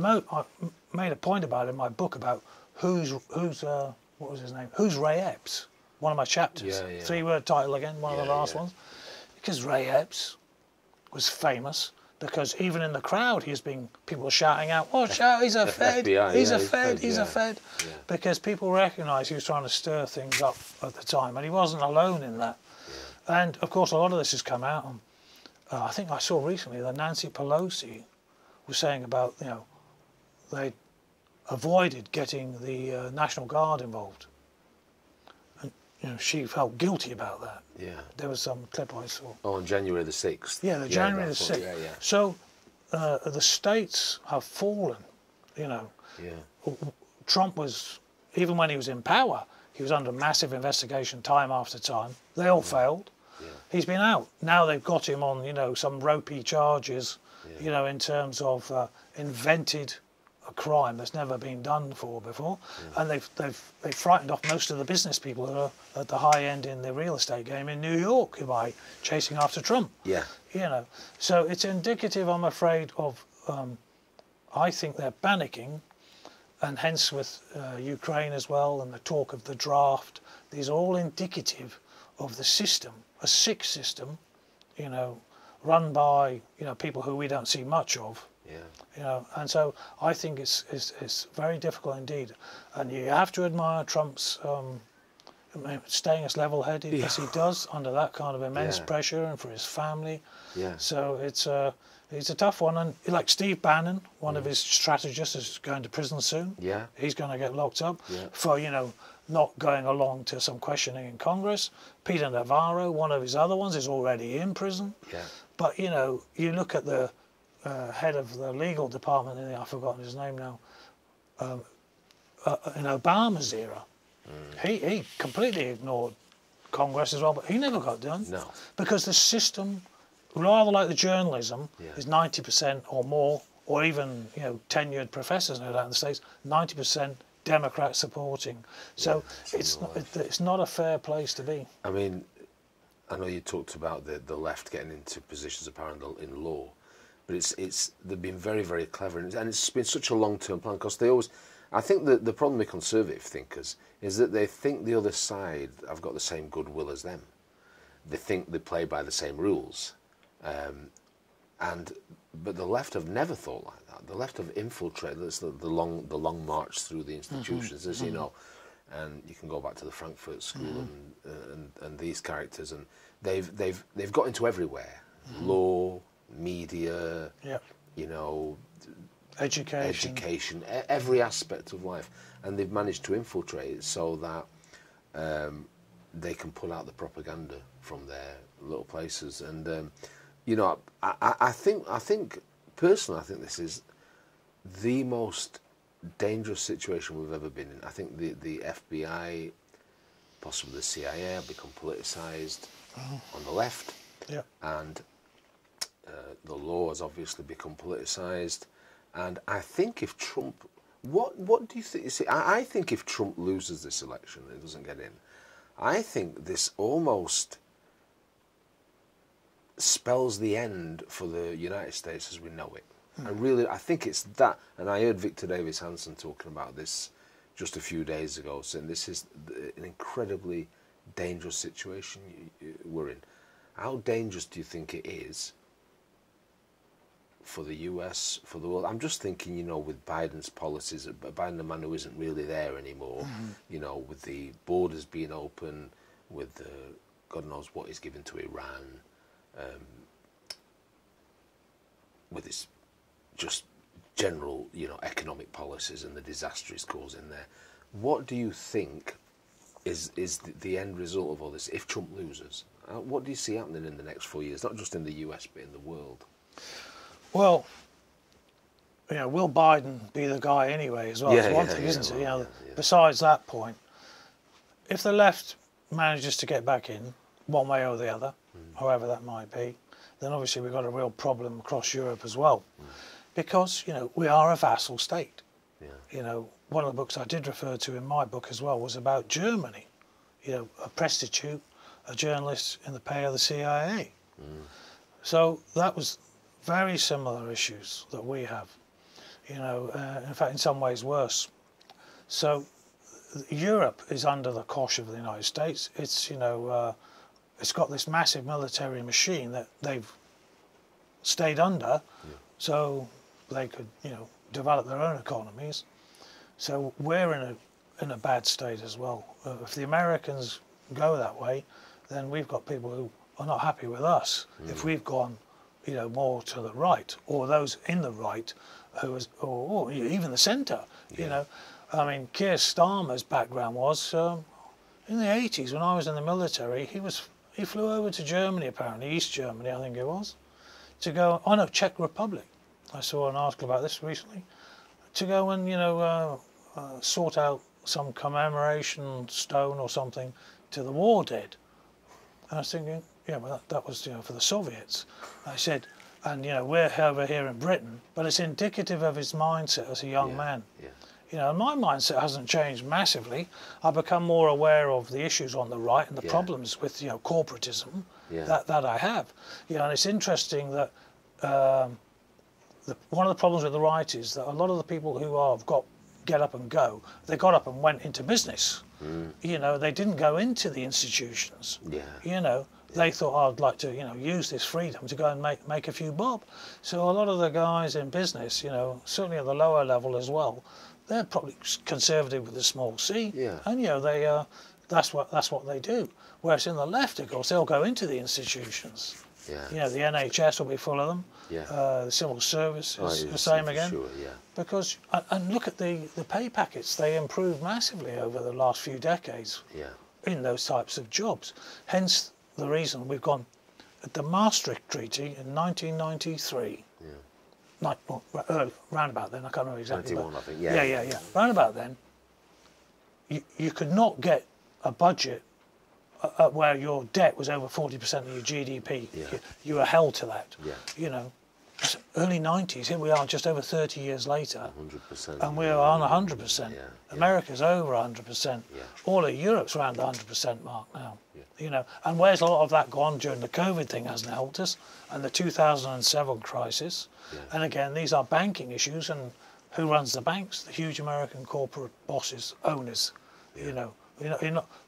A: made a point about it in my book about who's what was his name? Who's Ray Epps? One of my chapters. 3-word title again, one of the last ones. Because Ray Epps was famous because even in the crowd, people were shouting out, "Watch out! He's a Fed! He's a Fed! He's a Fed!" Because people recognised he was trying to stir things up at the time, and he wasn't alone in that. And of course, a lot of this has come out. I think I saw recently that Nancy Pelosi was saying about, they avoided getting the National Guard involved. And, she felt guilty about that.
B: Yeah.
A: There was some clip I saw.
B: Oh, on January the 6th.
A: Yeah, January the 6th.
B: Yeah.
A: So the states have fallen,
B: Yeah.
A: Trump was, even when he was in power, he was under massive investigation time after time. They all failed.
B: Yeah.
A: He's been out. Now they've got him on, some ropey charges, in terms of invented a crime that's never been done before, and they've frightened off most of the business people who are at the high end in the real estate game in New York by chasing after Trump.
B: Yeah.
A: So it's indicative, I'm afraid, of I think they're panicking, and hence with Ukraine as well, and the talk of the draft. These are all indicative of the system, a sick system, run by people who we don't see much of.
B: Yeah.
A: And so I think it's very difficult indeed, and you have to admire Trump's staying as level-headed as he does under that kind of immense pressure, and for his family.
B: Yeah.
A: So it's a tough one, and like Steve Bannon, one of his strategists, is going to prison soon.
B: Yeah.
A: He's going to get locked up
B: Yeah.
A: for not going along to some questioning in Congress. Peter Navarro, one of his other ones, is already in prison.
B: Yeah.
A: But you look at the head of the legal department, I've forgotten his name now, in Obama's era, he completely ignored Congress as well, but he never got done.
B: No.
A: Because the system, rather like the journalism, is 90% or more, or even tenured professors in the States, 90% Democrat supporting. So it's not a fair place to be.
B: I mean, I know you talked about the left getting into positions of power in law, but they've been very, very clever, and it's been such a long-term plan, because I think that the problem with conservative thinkers is that they think the other side have got the same goodwill as them. They think they play by the same rules, but the left have never thought like that. The left have infiltrated. That's the long march through the institutions, as you know, and you can go back to the Frankfurt School and these characters, and they've got into everywhere, law, media, education, every aspect of life, and they've managed to infiltrate it so that they can pull out the propaganda from their little places. And I think personally, I think this is the most dangerous situation we've ever been in. I think the FBI, possibly the CIA, have become politicised on the left, and the law has obviously become politicised. And I think if Trump, what do you think? You see, I think if Trump loses this election and doesn't get in, I think this almost spells the end for the United States as we know it. I think it's that. And I heard Victor Davis Hanson talking about this just a few days ago, saying this is an incredibly dangerous situation we're in. How dangerous do you think it is for the US, for the world? I'm just thinking, with Biden's policies, Biden, the man who isn't really there anymore, with the borders being open, with God knows what he's given to Iran, with his just general, economic policies and the disaster he's causing there. What do you think is the end result of all this if Trump loses? What do you see happening in the next 4 years, not just in the US but in the world?
A: Well, will Biden be the guy anyway as well? It's one thing, isn't it? Besides that point, if the left manages to get back in, one way or the other, however that might be, then obviously we've got a real problem across Europe as well. Because, we are a vassal state. One of the books I did refer to in my book as well was about Germany. A prostitute, a journalist in the pay of the CIA. So that was very similar issues that we have. In fact, in some ways worse. So Europe is under the cosh of the United States. It's, it's got this massive military machine that they've stayed under, so they could, you know, develop their own economies. So we're in a bad state as well. If the Americans go that way, then we've got people who are not happy with us. If we've gone, you know, more to the right, or those in the right, or even the centre, you know. I mean, Kier Starmer's background was in the 80s when I was in the military. He flew over to Germany, apparently East Germany, I think it was, to go. Oh no, Czech Republic. I saw an article about this recently. To go and, you know, sort out some commemoration stone or something to the war dead. And I was thinking, yeah, well, that was, you know, for the Soviets. I said, and, you know, we're over here in Britain, but it's indicative of his mindset as a young man. You know, my mindset hasn't changed massively. I've become more aware of the issues on the right and the problems with, you know, corporatism that I have. You know, and it's interesting that one of the problems with the right is that a lot of the people who have got get up and go, they got up and went into business. You know, they didn't go into the institutions. You know, they thought, oh, I'd like to, you know, use this freedom to go and make a few bob. So a lot of the guys in business, you know, certainly at the lower level as well, they're probably conservative with a small c, and you know they that's what they do. Whereas in the left, of course, they'll go into the institutions. You know, the NHS will be full of them. The civil service is the same again.
B: Sure,
A: because and look at the pay packets; they improved massively over the last few decades. In those types of jobs. Hence the reason we've gone at the Maastricht Treaty in 1993. Round about then, I can't remember exactly.
B: 91, I think.
A: Yeah. Round about then, you could not get a budget where your debt was over 40% of your GDP. You were held to that. You know, early 90s. Here we are, just over 30 years later.
B: 100%.
A: And we're on 100%. America's over 100%. All of Europe's around the 100% mark now. You know, and where's a lot of that gone during the COVID thing hasn't helped us, and the 2007 crisis. And again, these are banking issues, and who runs the banks? The huge American corporate bosses, owners. You know,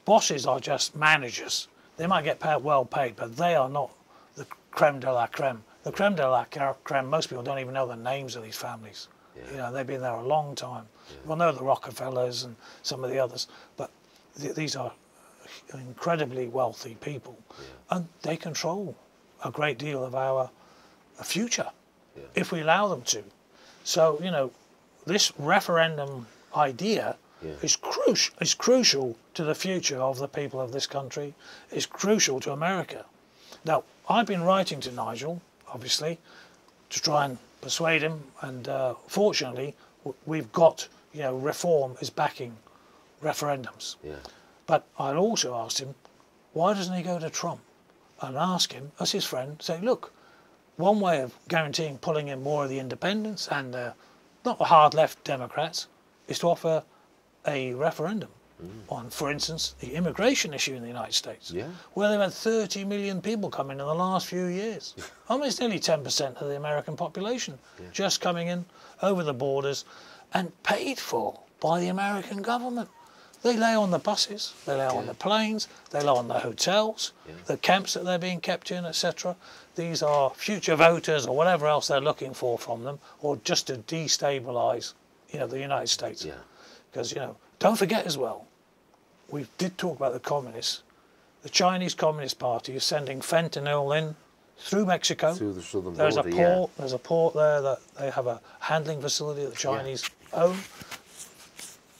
A: bosses are just managers. They might get well paid, but they are not the creme de la creme. The creme de la creme, most people don't even know the names of these families. You know, they've been there a long time. We'll know the Rockefellers and some of the others, but these are incredibly wealthy people, and they control a great deal of our future if we allow them to. So, you know, this referendum idea is crucial to the future of the people of this country. It's crucial to America. Now, I've been writing to Nigel, obviously, to try and persuade him, and fortunately, we've got, you know, Reform is backing referendums. But I also asked him, why doesn't he go to Trump and ask him, as his friend, say, look, one way of guaranteeing pulling in more of the independents and not the hard left Democrats is to offer a referendum on, for instance, the immigration issue in the United States, where they've had 30 million people come in the last few years. Almost nearly 10% of the American population just coming in over the borders and paid for by the American government. They lay on the buses, they lay on the planes, they lay on the hotels, the camps that they're being kept in, etc. These are future voters or whatever else they're looking for from them, or just to destabilise, you know, the United States. Because, you know, don't forget as well, we did talk about the communists. The Chinese Communist Party is sending fentanyl in through Mexico.
B: Through the southern
A: there's
B: border,
A: a port. There's a port there that they have a handling facility that the Chinese own.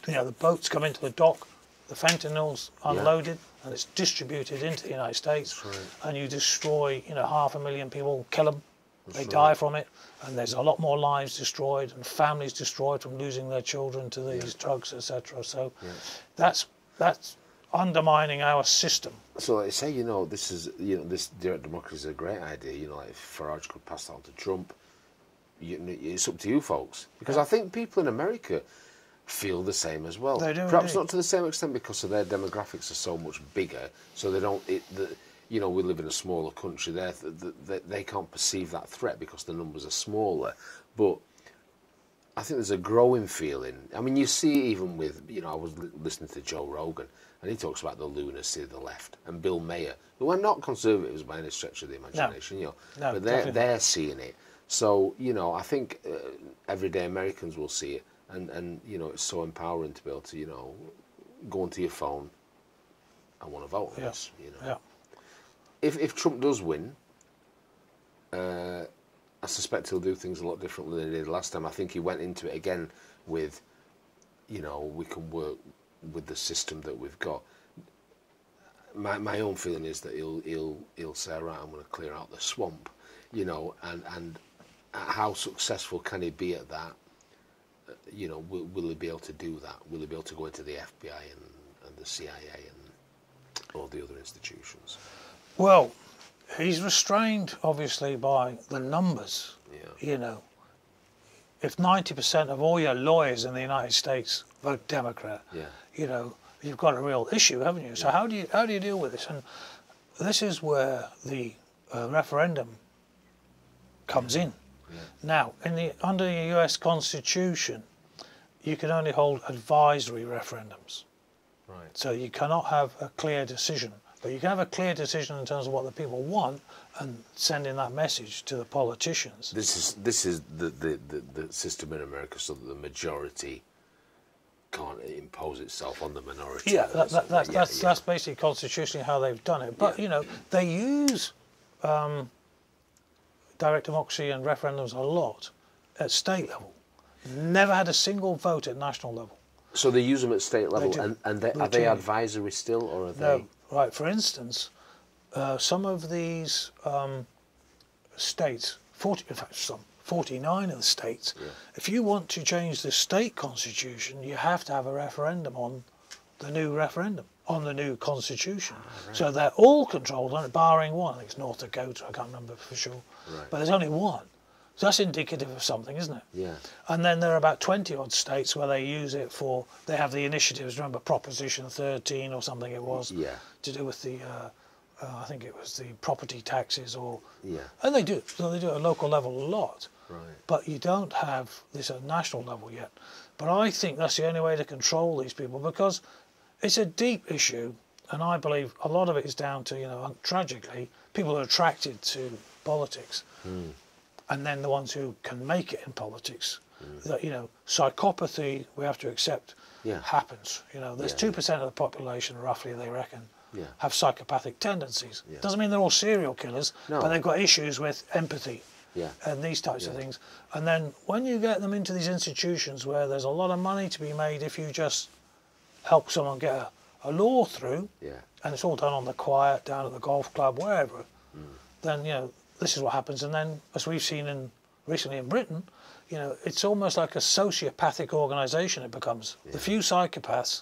A: You know, the boats come into the dock, the fentanyl's unloaded, and it's distributed into the United States, and you destroy, you know, 500,000 people, kill them, they die from it, and there's a lot more lives destroyed and families destroyed from losing their children to these drugs, etc. So that's undermining our system.
B: So like say, you know, this is, you know, this direct democracy is a great idea. You know, like if Farage could pass that on to Trump, it's up to you folks, because I think people in America feel the same as well.
A: They do.
B: Perhaps not to the same extent because of their demographics are so much bigger, so they don't. You know, we live in a smaller country. They can't perceive that threat because the numbers are smaller. But I think there's a growing feeling. I mean, you see even with, you know, I was listening to Joe Rogan, and he talks about the lunacy of the left, and Bill Maher, who are not conservatives by any stretch of the imagination, you know, but they're seeing it. So, you know, I think everyday Americans will see it, and you know, it's so empowering to be able to, you know, go onto your phone, I want to vote on this, you know.
A: Yeah.
B: If Trump does win, I suspect he'll do things a lot differently than he did last time. I think he went into it again with, you know, we can work with the system that we've got. My own feeling is that he'll say, right, I'm going to clear out the swamp, you know, and how successful can he be at that? You know, will he be able to do that? Will he be able to go into the FBI and the CIA and all the other institutions?
A: Well, he's restrained, obviously, by the numbers.
B: Yeah.
A: You know, if 90% of all your lawyers in the United States vote Democrat, you know, you've got a real issue, haven't you? So how do you deal with this? And this is where the referendum comes in. Yeah. Now, under the U.S. Constitution, you can only hold advisory referendums.
B: Right.
A: So you cannot have a clear decision. But you can have a clear decision in terms of what the people want and sending that message to the politicians.
B: This is the system in America, so that the majority can't impose itself on the minority.
A: Yeah, that's basically constitutionally how they've done it. But you know, they use direct democracy and referendums a lot at state level. Never had a single vote at national level.
B: So they use them at state level, and are they advisory still, or are they?
A: No. Right, for instance, some of these states, 49 of the states, if you want to change the state constitution, you have to have a referendum on the new referendum, on the new constitution. Right. So they're all controlled on it, barring one. I think it's North Dakota, I can't remember for sure. Right. But there's only one. So that's indicative of something, isn't it? Yeah. And then there are about 20 odd states where they use it for, they have the initiatives, remember Proposition 13 or something it was, to do with the, I think it was the property taxes or, and they do, so they do it at a local level a lot. Right. But you don't have this at national level yet. But I think that's the only way to control these people, because it's a deep issue, and I believe a lot of it is down to, you know, tragically, people are attracted to politics. Mm. And then the ones who can make it in politics, that, you know, psychopathy, we have to accept, happens. You know, there's 2% of the population, roughly, they reckon, have psychopathic tendencies. Doesn't mean they're all serial killers, but they've got issues with empathy and these types of things. And then when you get them into these institutions where there's a lot of money to be made if you just help someone get a law through, and it's all done on the quiet, down at the golf club, wherever, then, you know, this is what happens. And then, as we've seen recently in Britain, you know, it's almost like a sociopathic organisation it becomes. The few psychopaths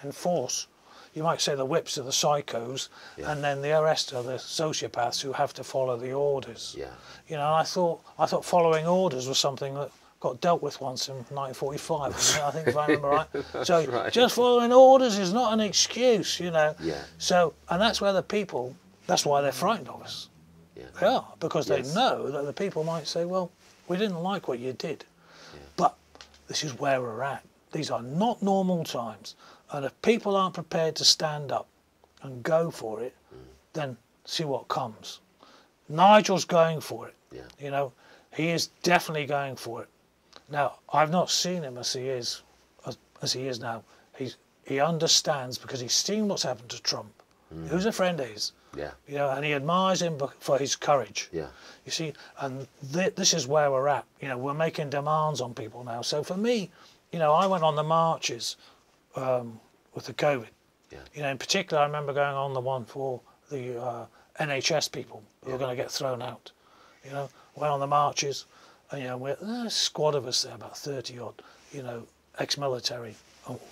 A: enforce, you might say the whips are the psychos, and then the rest are the sociopaths who have to follow the orders. You know, and I thought following orders was something that got dealt with once in 1945, I think, if I remember right. So just following orders is not an excuse, you know. So, and that's where the people, that's why they're frightened of us. They are, because they know that the people might say, well, we didn't like what you did, but this is where we're at. These are not normal times, and if people aren't prepared to stand up and go for it, then see what comes. Nigel's going for it. You know, he is definitely going for it. Now, I've not seen him as he is now. He understands, because he's seen what's happened to Trump, who's a friend of his. You know, and he admires him for his courage. You see, and this is where we're at. You know, we're making demands on people now. So for me, you know, I went on the marches with the COVID. You know, in particular, I remember going on the one for the NHS people who were going to get thrown out. You know, went on the marches, and, you know, we're a squad of us there, about 30 odd, you know, ex-military.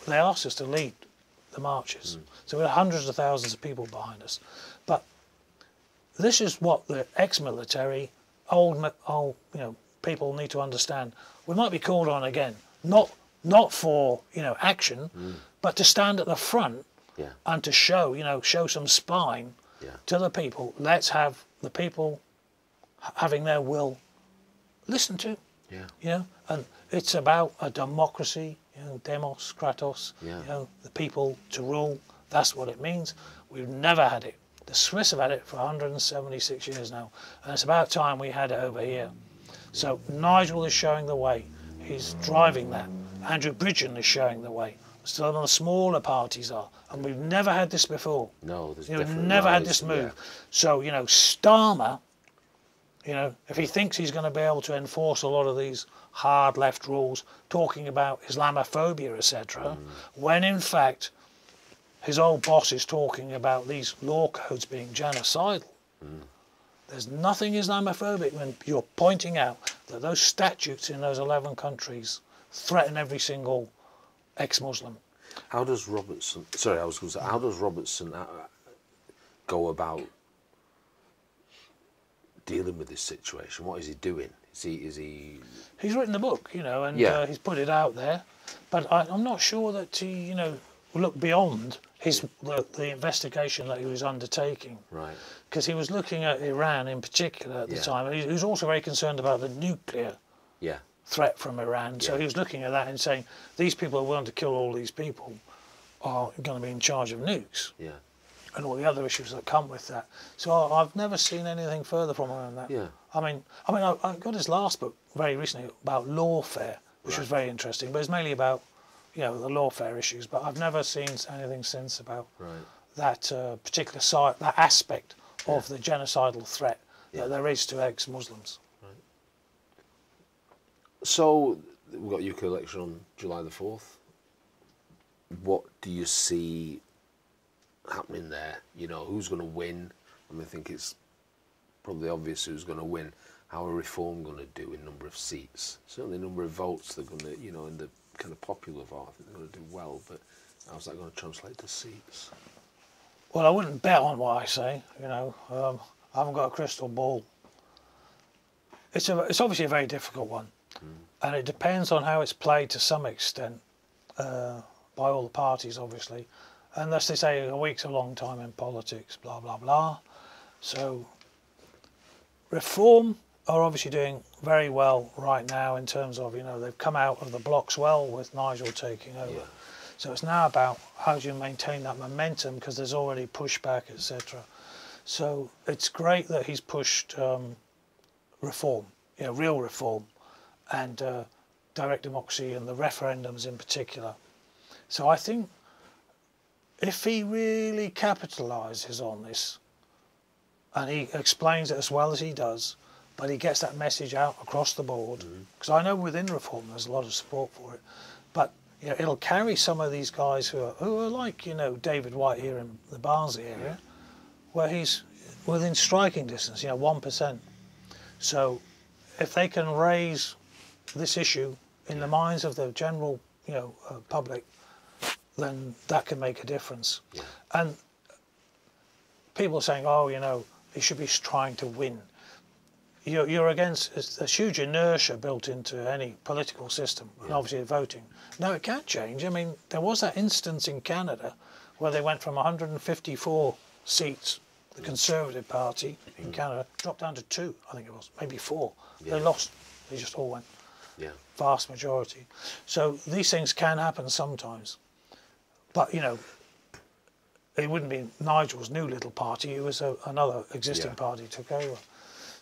A: They asked us to lead the marches. So we had hundreds of thousands of people behind us. But this is what the ex-military, old you know, people need to understand. We might be called on again, not for, you know, action, but to stand at the front and to show, you know, show some spine to the people. Let's have the people having their will listened to. You know, and It's about a democracy, you know, demos, kratos,
B: Yeah.
A: you know, the people to rule. That's what it means. We've never had it. The Swiss have had it for 176 years now, and it's about time we had it over here. So Nigel is showing the way. He's driving that. Andrew Bridgen is showing the way. Some of the smaller parties are, and we've never had this before.
B: No, there's
A: You know,
B: definitely
A: never had
B: rise,
A: this move.
B: yeah.
A: So, you know, Starmer, you know, if he thinks he's going to be able to enforce a lot of these hard left rules, talking about Islamophobia, etc., when in fact his old boss is talking about these law codes being genocidal. There's nothing Islamophobic when you're pointing out that those statutes in those 11 countries threaten every single ex-Muslim.
B: How does Robertson? Sorry, I was going to say. How does Robertson go about dealing with this situation? What is he doing? Is he?
A: He's written the book, you know, and
B: Yeah.
A: he's put it out there. But I'm not sure that he, you know, looked beyond the investigation that he was undertaking.
B: Right.
A: Because he was looking at Iran in particular at the
B: Yeah.
A: time. He was also very concerned about the nuclear
B: Yeah.
A: threat from Iran. So
B: Yeah.
A: he was looking at that and saying, these people who want to kill all these people are going to be in charge of nukes
B: Yeah.
A: and all the other issues that come with that. So I've never seen anything further from him than that.
B: Yeah.
A: I got his last book very recently about lawfare, which was very interesting, but it's mainly about, you know, the lawfare issues. But I've never seen anything since about
B: Right.
A: that particular side, that aspect of the genocidal threat
B: Yeah.
A: that there is to ex-Muslims.
B: So we've got UK election on July the 4th. What do you see happening there? You know, who's going to win? I mean, I think it's probably obvious who's going to win. How are Reform going to do in number of seats? Certainly number of votes, they're going to, you know, in the kind of popular vote, I think they're going to do well, but how's that going to translate to seats?
A: Well, I wouldn't bet on what I say, you know. I haven't got a crystal ball. It's obviously a very difficult one. And it depends on how it's played to some extent by all the parties, obviously. Unless they say a week's a long time in politics, blah, blah, blah. So Reform are obviously doing very well right now in terms of, you know, they've come out of the blocks well with Nigel taking over.
B: Yeah.
A: So it's now about how do you maintain that momentum, because there's already pushback, etc. So it's great that he's pushed reform, you know, real reform, and direct democracy and the referendums in particular. So I think if he really capitalises on this and he explains it as well as he does, but he gets that message out across the board, because I know within Reform there's a lot of support for it, but you know, it'll carry some of these guys who are like, you know, David White here in the Barnsley area, where he's within striking distance, you know, 1%. So if they can raise this issue in the minds of the general, you know, public, then that can make a difference.
B: Yeah.
A: And people are saying, oh, you know, he should be trying to win. You're against, there's huge inertia built into any political system, and obviously voting. No, it can't change. I mean, there was that instance in Canada where they went from 154 seats, the Conservative Party in Canada, dropped down to 2, I think it was, maybe 4. They lost, they just all went.
B: Yeah.
A: Vast majority. So these things can happen sometimes. But, you know, it wouldn't be Nigel's new little party, it was another existing party took over.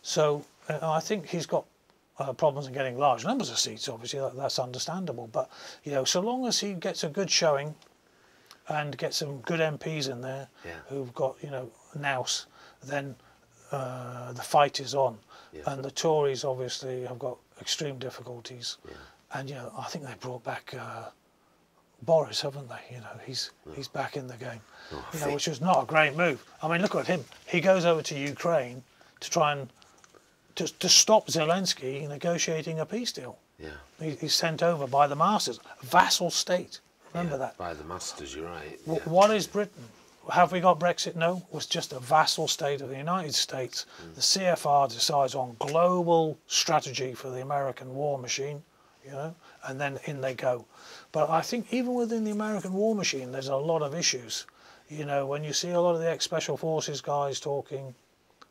A: So I think he's got problems in getting large numbers of seats, obviously, that's understandable. But, you know, so long as he gets a good showing and gets some good MPs in there who've got, you know, nous, then the fight is on. Yeah. And the Tories obviously have got extreme difficulties. Yeah. And, you know, I think they brought back Boris, haven't they? You know, he's back in the game, you know, which was not a great move. I mean, look at him. He goes over to Ukraine to try and to stop Zelensky negotiating a peace deal. Yeah. He's sent over by the masters, vassal state. Remember that?
B: By the masters, you're right.
A: What is Britain? Have we got Brexit? No. It was just a vassal state of the United States. The CFR decides on global strategy for the American war machine, you know, and then in they go. But I think even within the American war machine, there's a lot of issues. You know, when you see a lot of the ex-special forces guys talking,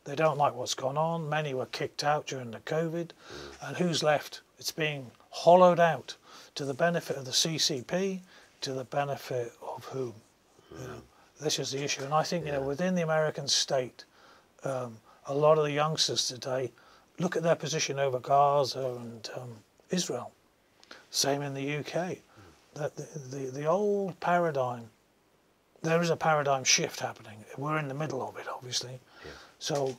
A: They don't like what's gone on. Many were kicked out during the COVID. And who's left? It's being hollowed out to the benefit of the CCP, to the benefit of whom? You know, this is the issue. And I think, you know, within the American state, a lot of the youngsters today look at their position over Gaza and Israel. Same in the UK. The old paradigm, there is a paradigm shift happening. We're in the middle of it, obviously. Yeah. So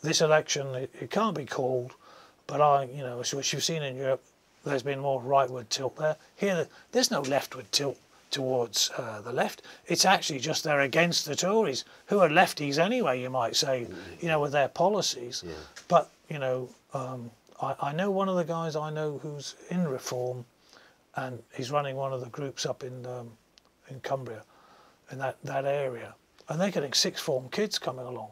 A: this election, it can't be called, but you know, as you've seen in Europe, there's been more rightward tilt there. Here, there's no leftward tilt towards the left. It's actually just they're against the Tories, who are lefties anyway, you might say, you know, with their policies. Yeah. But, you know, I know one of the guys I know who's in Reform, and he's running one of the groups up in Cumbria, in that area, and they're getting sixth form kids coming along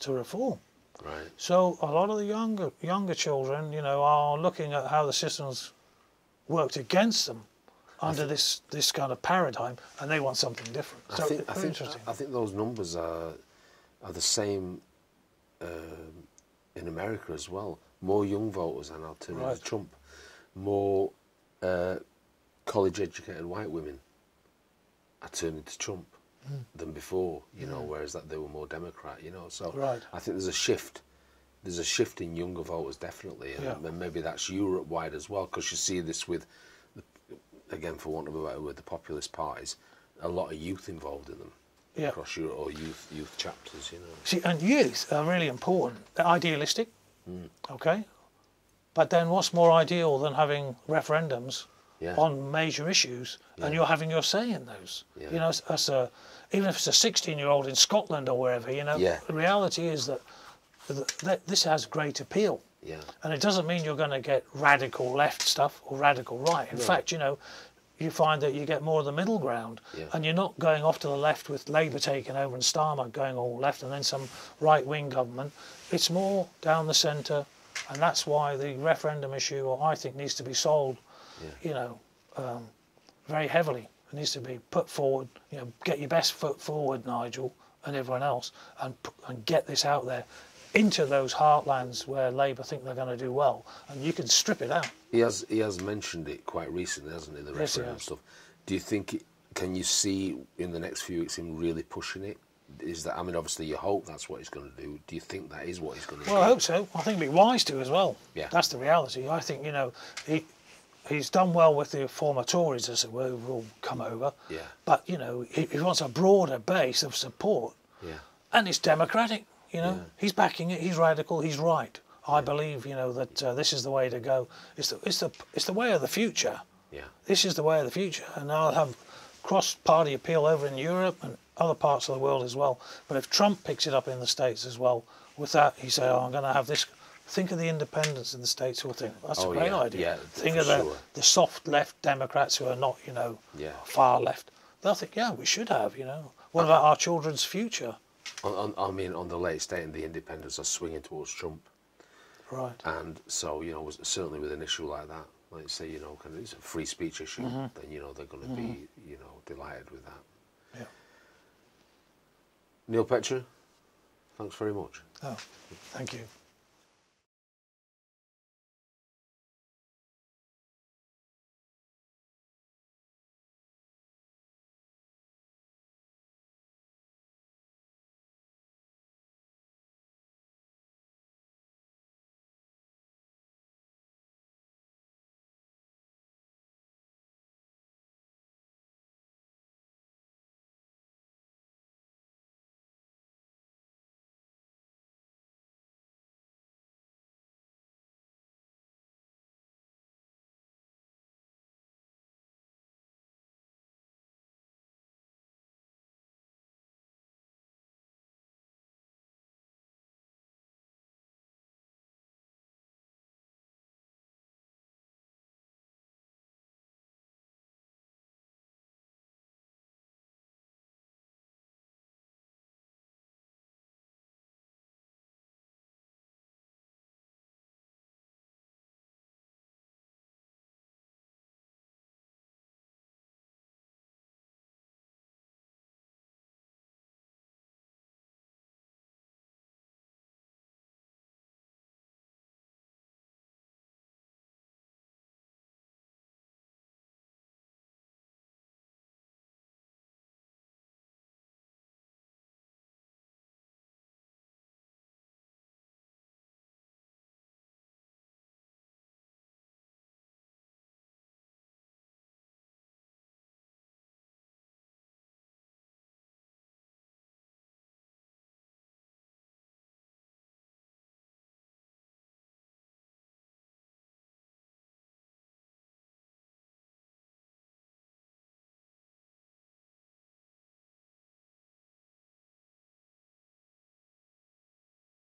A: to Reform.
B: Right.
A: So a lot of the younger children, you know, are looking at how the system's worked against them under this kind of paradigm, and they want something different. So
B: I think those numbers are the same in America as well. More young voters are now turning to Trump. More college-educated white women are turning to Trump than before, you know, whereas that they were more Democrat, you know. So I think there's a shift. There's a shift in younger voters, definitely, and maybe that's Europe-wide as well, because you see this with, again, for want of a better word, the populist parties, a lot of youth involved in them across Europe, or youth chapters, you know.
A: See, and youth are really important. They're idealistic, okay? But then what's more ideal than having referendums on major issues, and you're having your say in those? You know, even if it's a 16-year-old in Scotland or wherever, you know, the reality is that this has great appeal. Yeah. And it doesn't mean you're going to get radical left stuff or radical right. In fact, you know, you find that you get more of the middle ground, and you're not going off to the left with Labour taking over and Starmer going all left and then some right-wing government. It's more down the centre, and that's why the referendum issue, I think, needs to be solved, you know, very heavily. It needs to be put forward. You know, get your best foot forward, Nigel, and everyone else, and get this out there into those heartlands where Labour think they're going to do well, and you can strip it out.
B: He has mentioned it quite recently, hasn't he, the referendum stuff. Do you think, can you see in the next few weeks him really pushing it? Is that, I mean, obviously you hope that's what he's going to do. Do you think that is what he's going to do?
A: Well, I hope so. I think it'd be wise to as well. Yeah. That's the reality. I think, you know, he's done well with the former Tories, as it were, who will come over. Yeah. But, you know, he wants a broader base of support. Yeah. And it's democratic. You know, he's backing it. He's radical. He's right. I believe, you know, that this is the way to go. It's the way of the future. Yeah. This is the way of the future, and I'll have cross-party appeal over in Europe and other parts of the world as well. But if Trump picks it up in the States as well, with that, he say, "Oh, I'm going to have this." Think of the independents in the States who will think that's a great idea. Yeah, think of the soft left Democrats who are not, you know, far left. They'll think, yeah, we should have, you know. What about our children's future?
B: I mean, on the late state, the independents are swinging towards Trump. Right. And so, you know, certainly with an issue like that, like say, you know, kind of it's a free speech issue, then, you know, they're going to be, you know, delighted with that. Yeah. Neil Petrie, thanks very much.
A: Oh, thank you.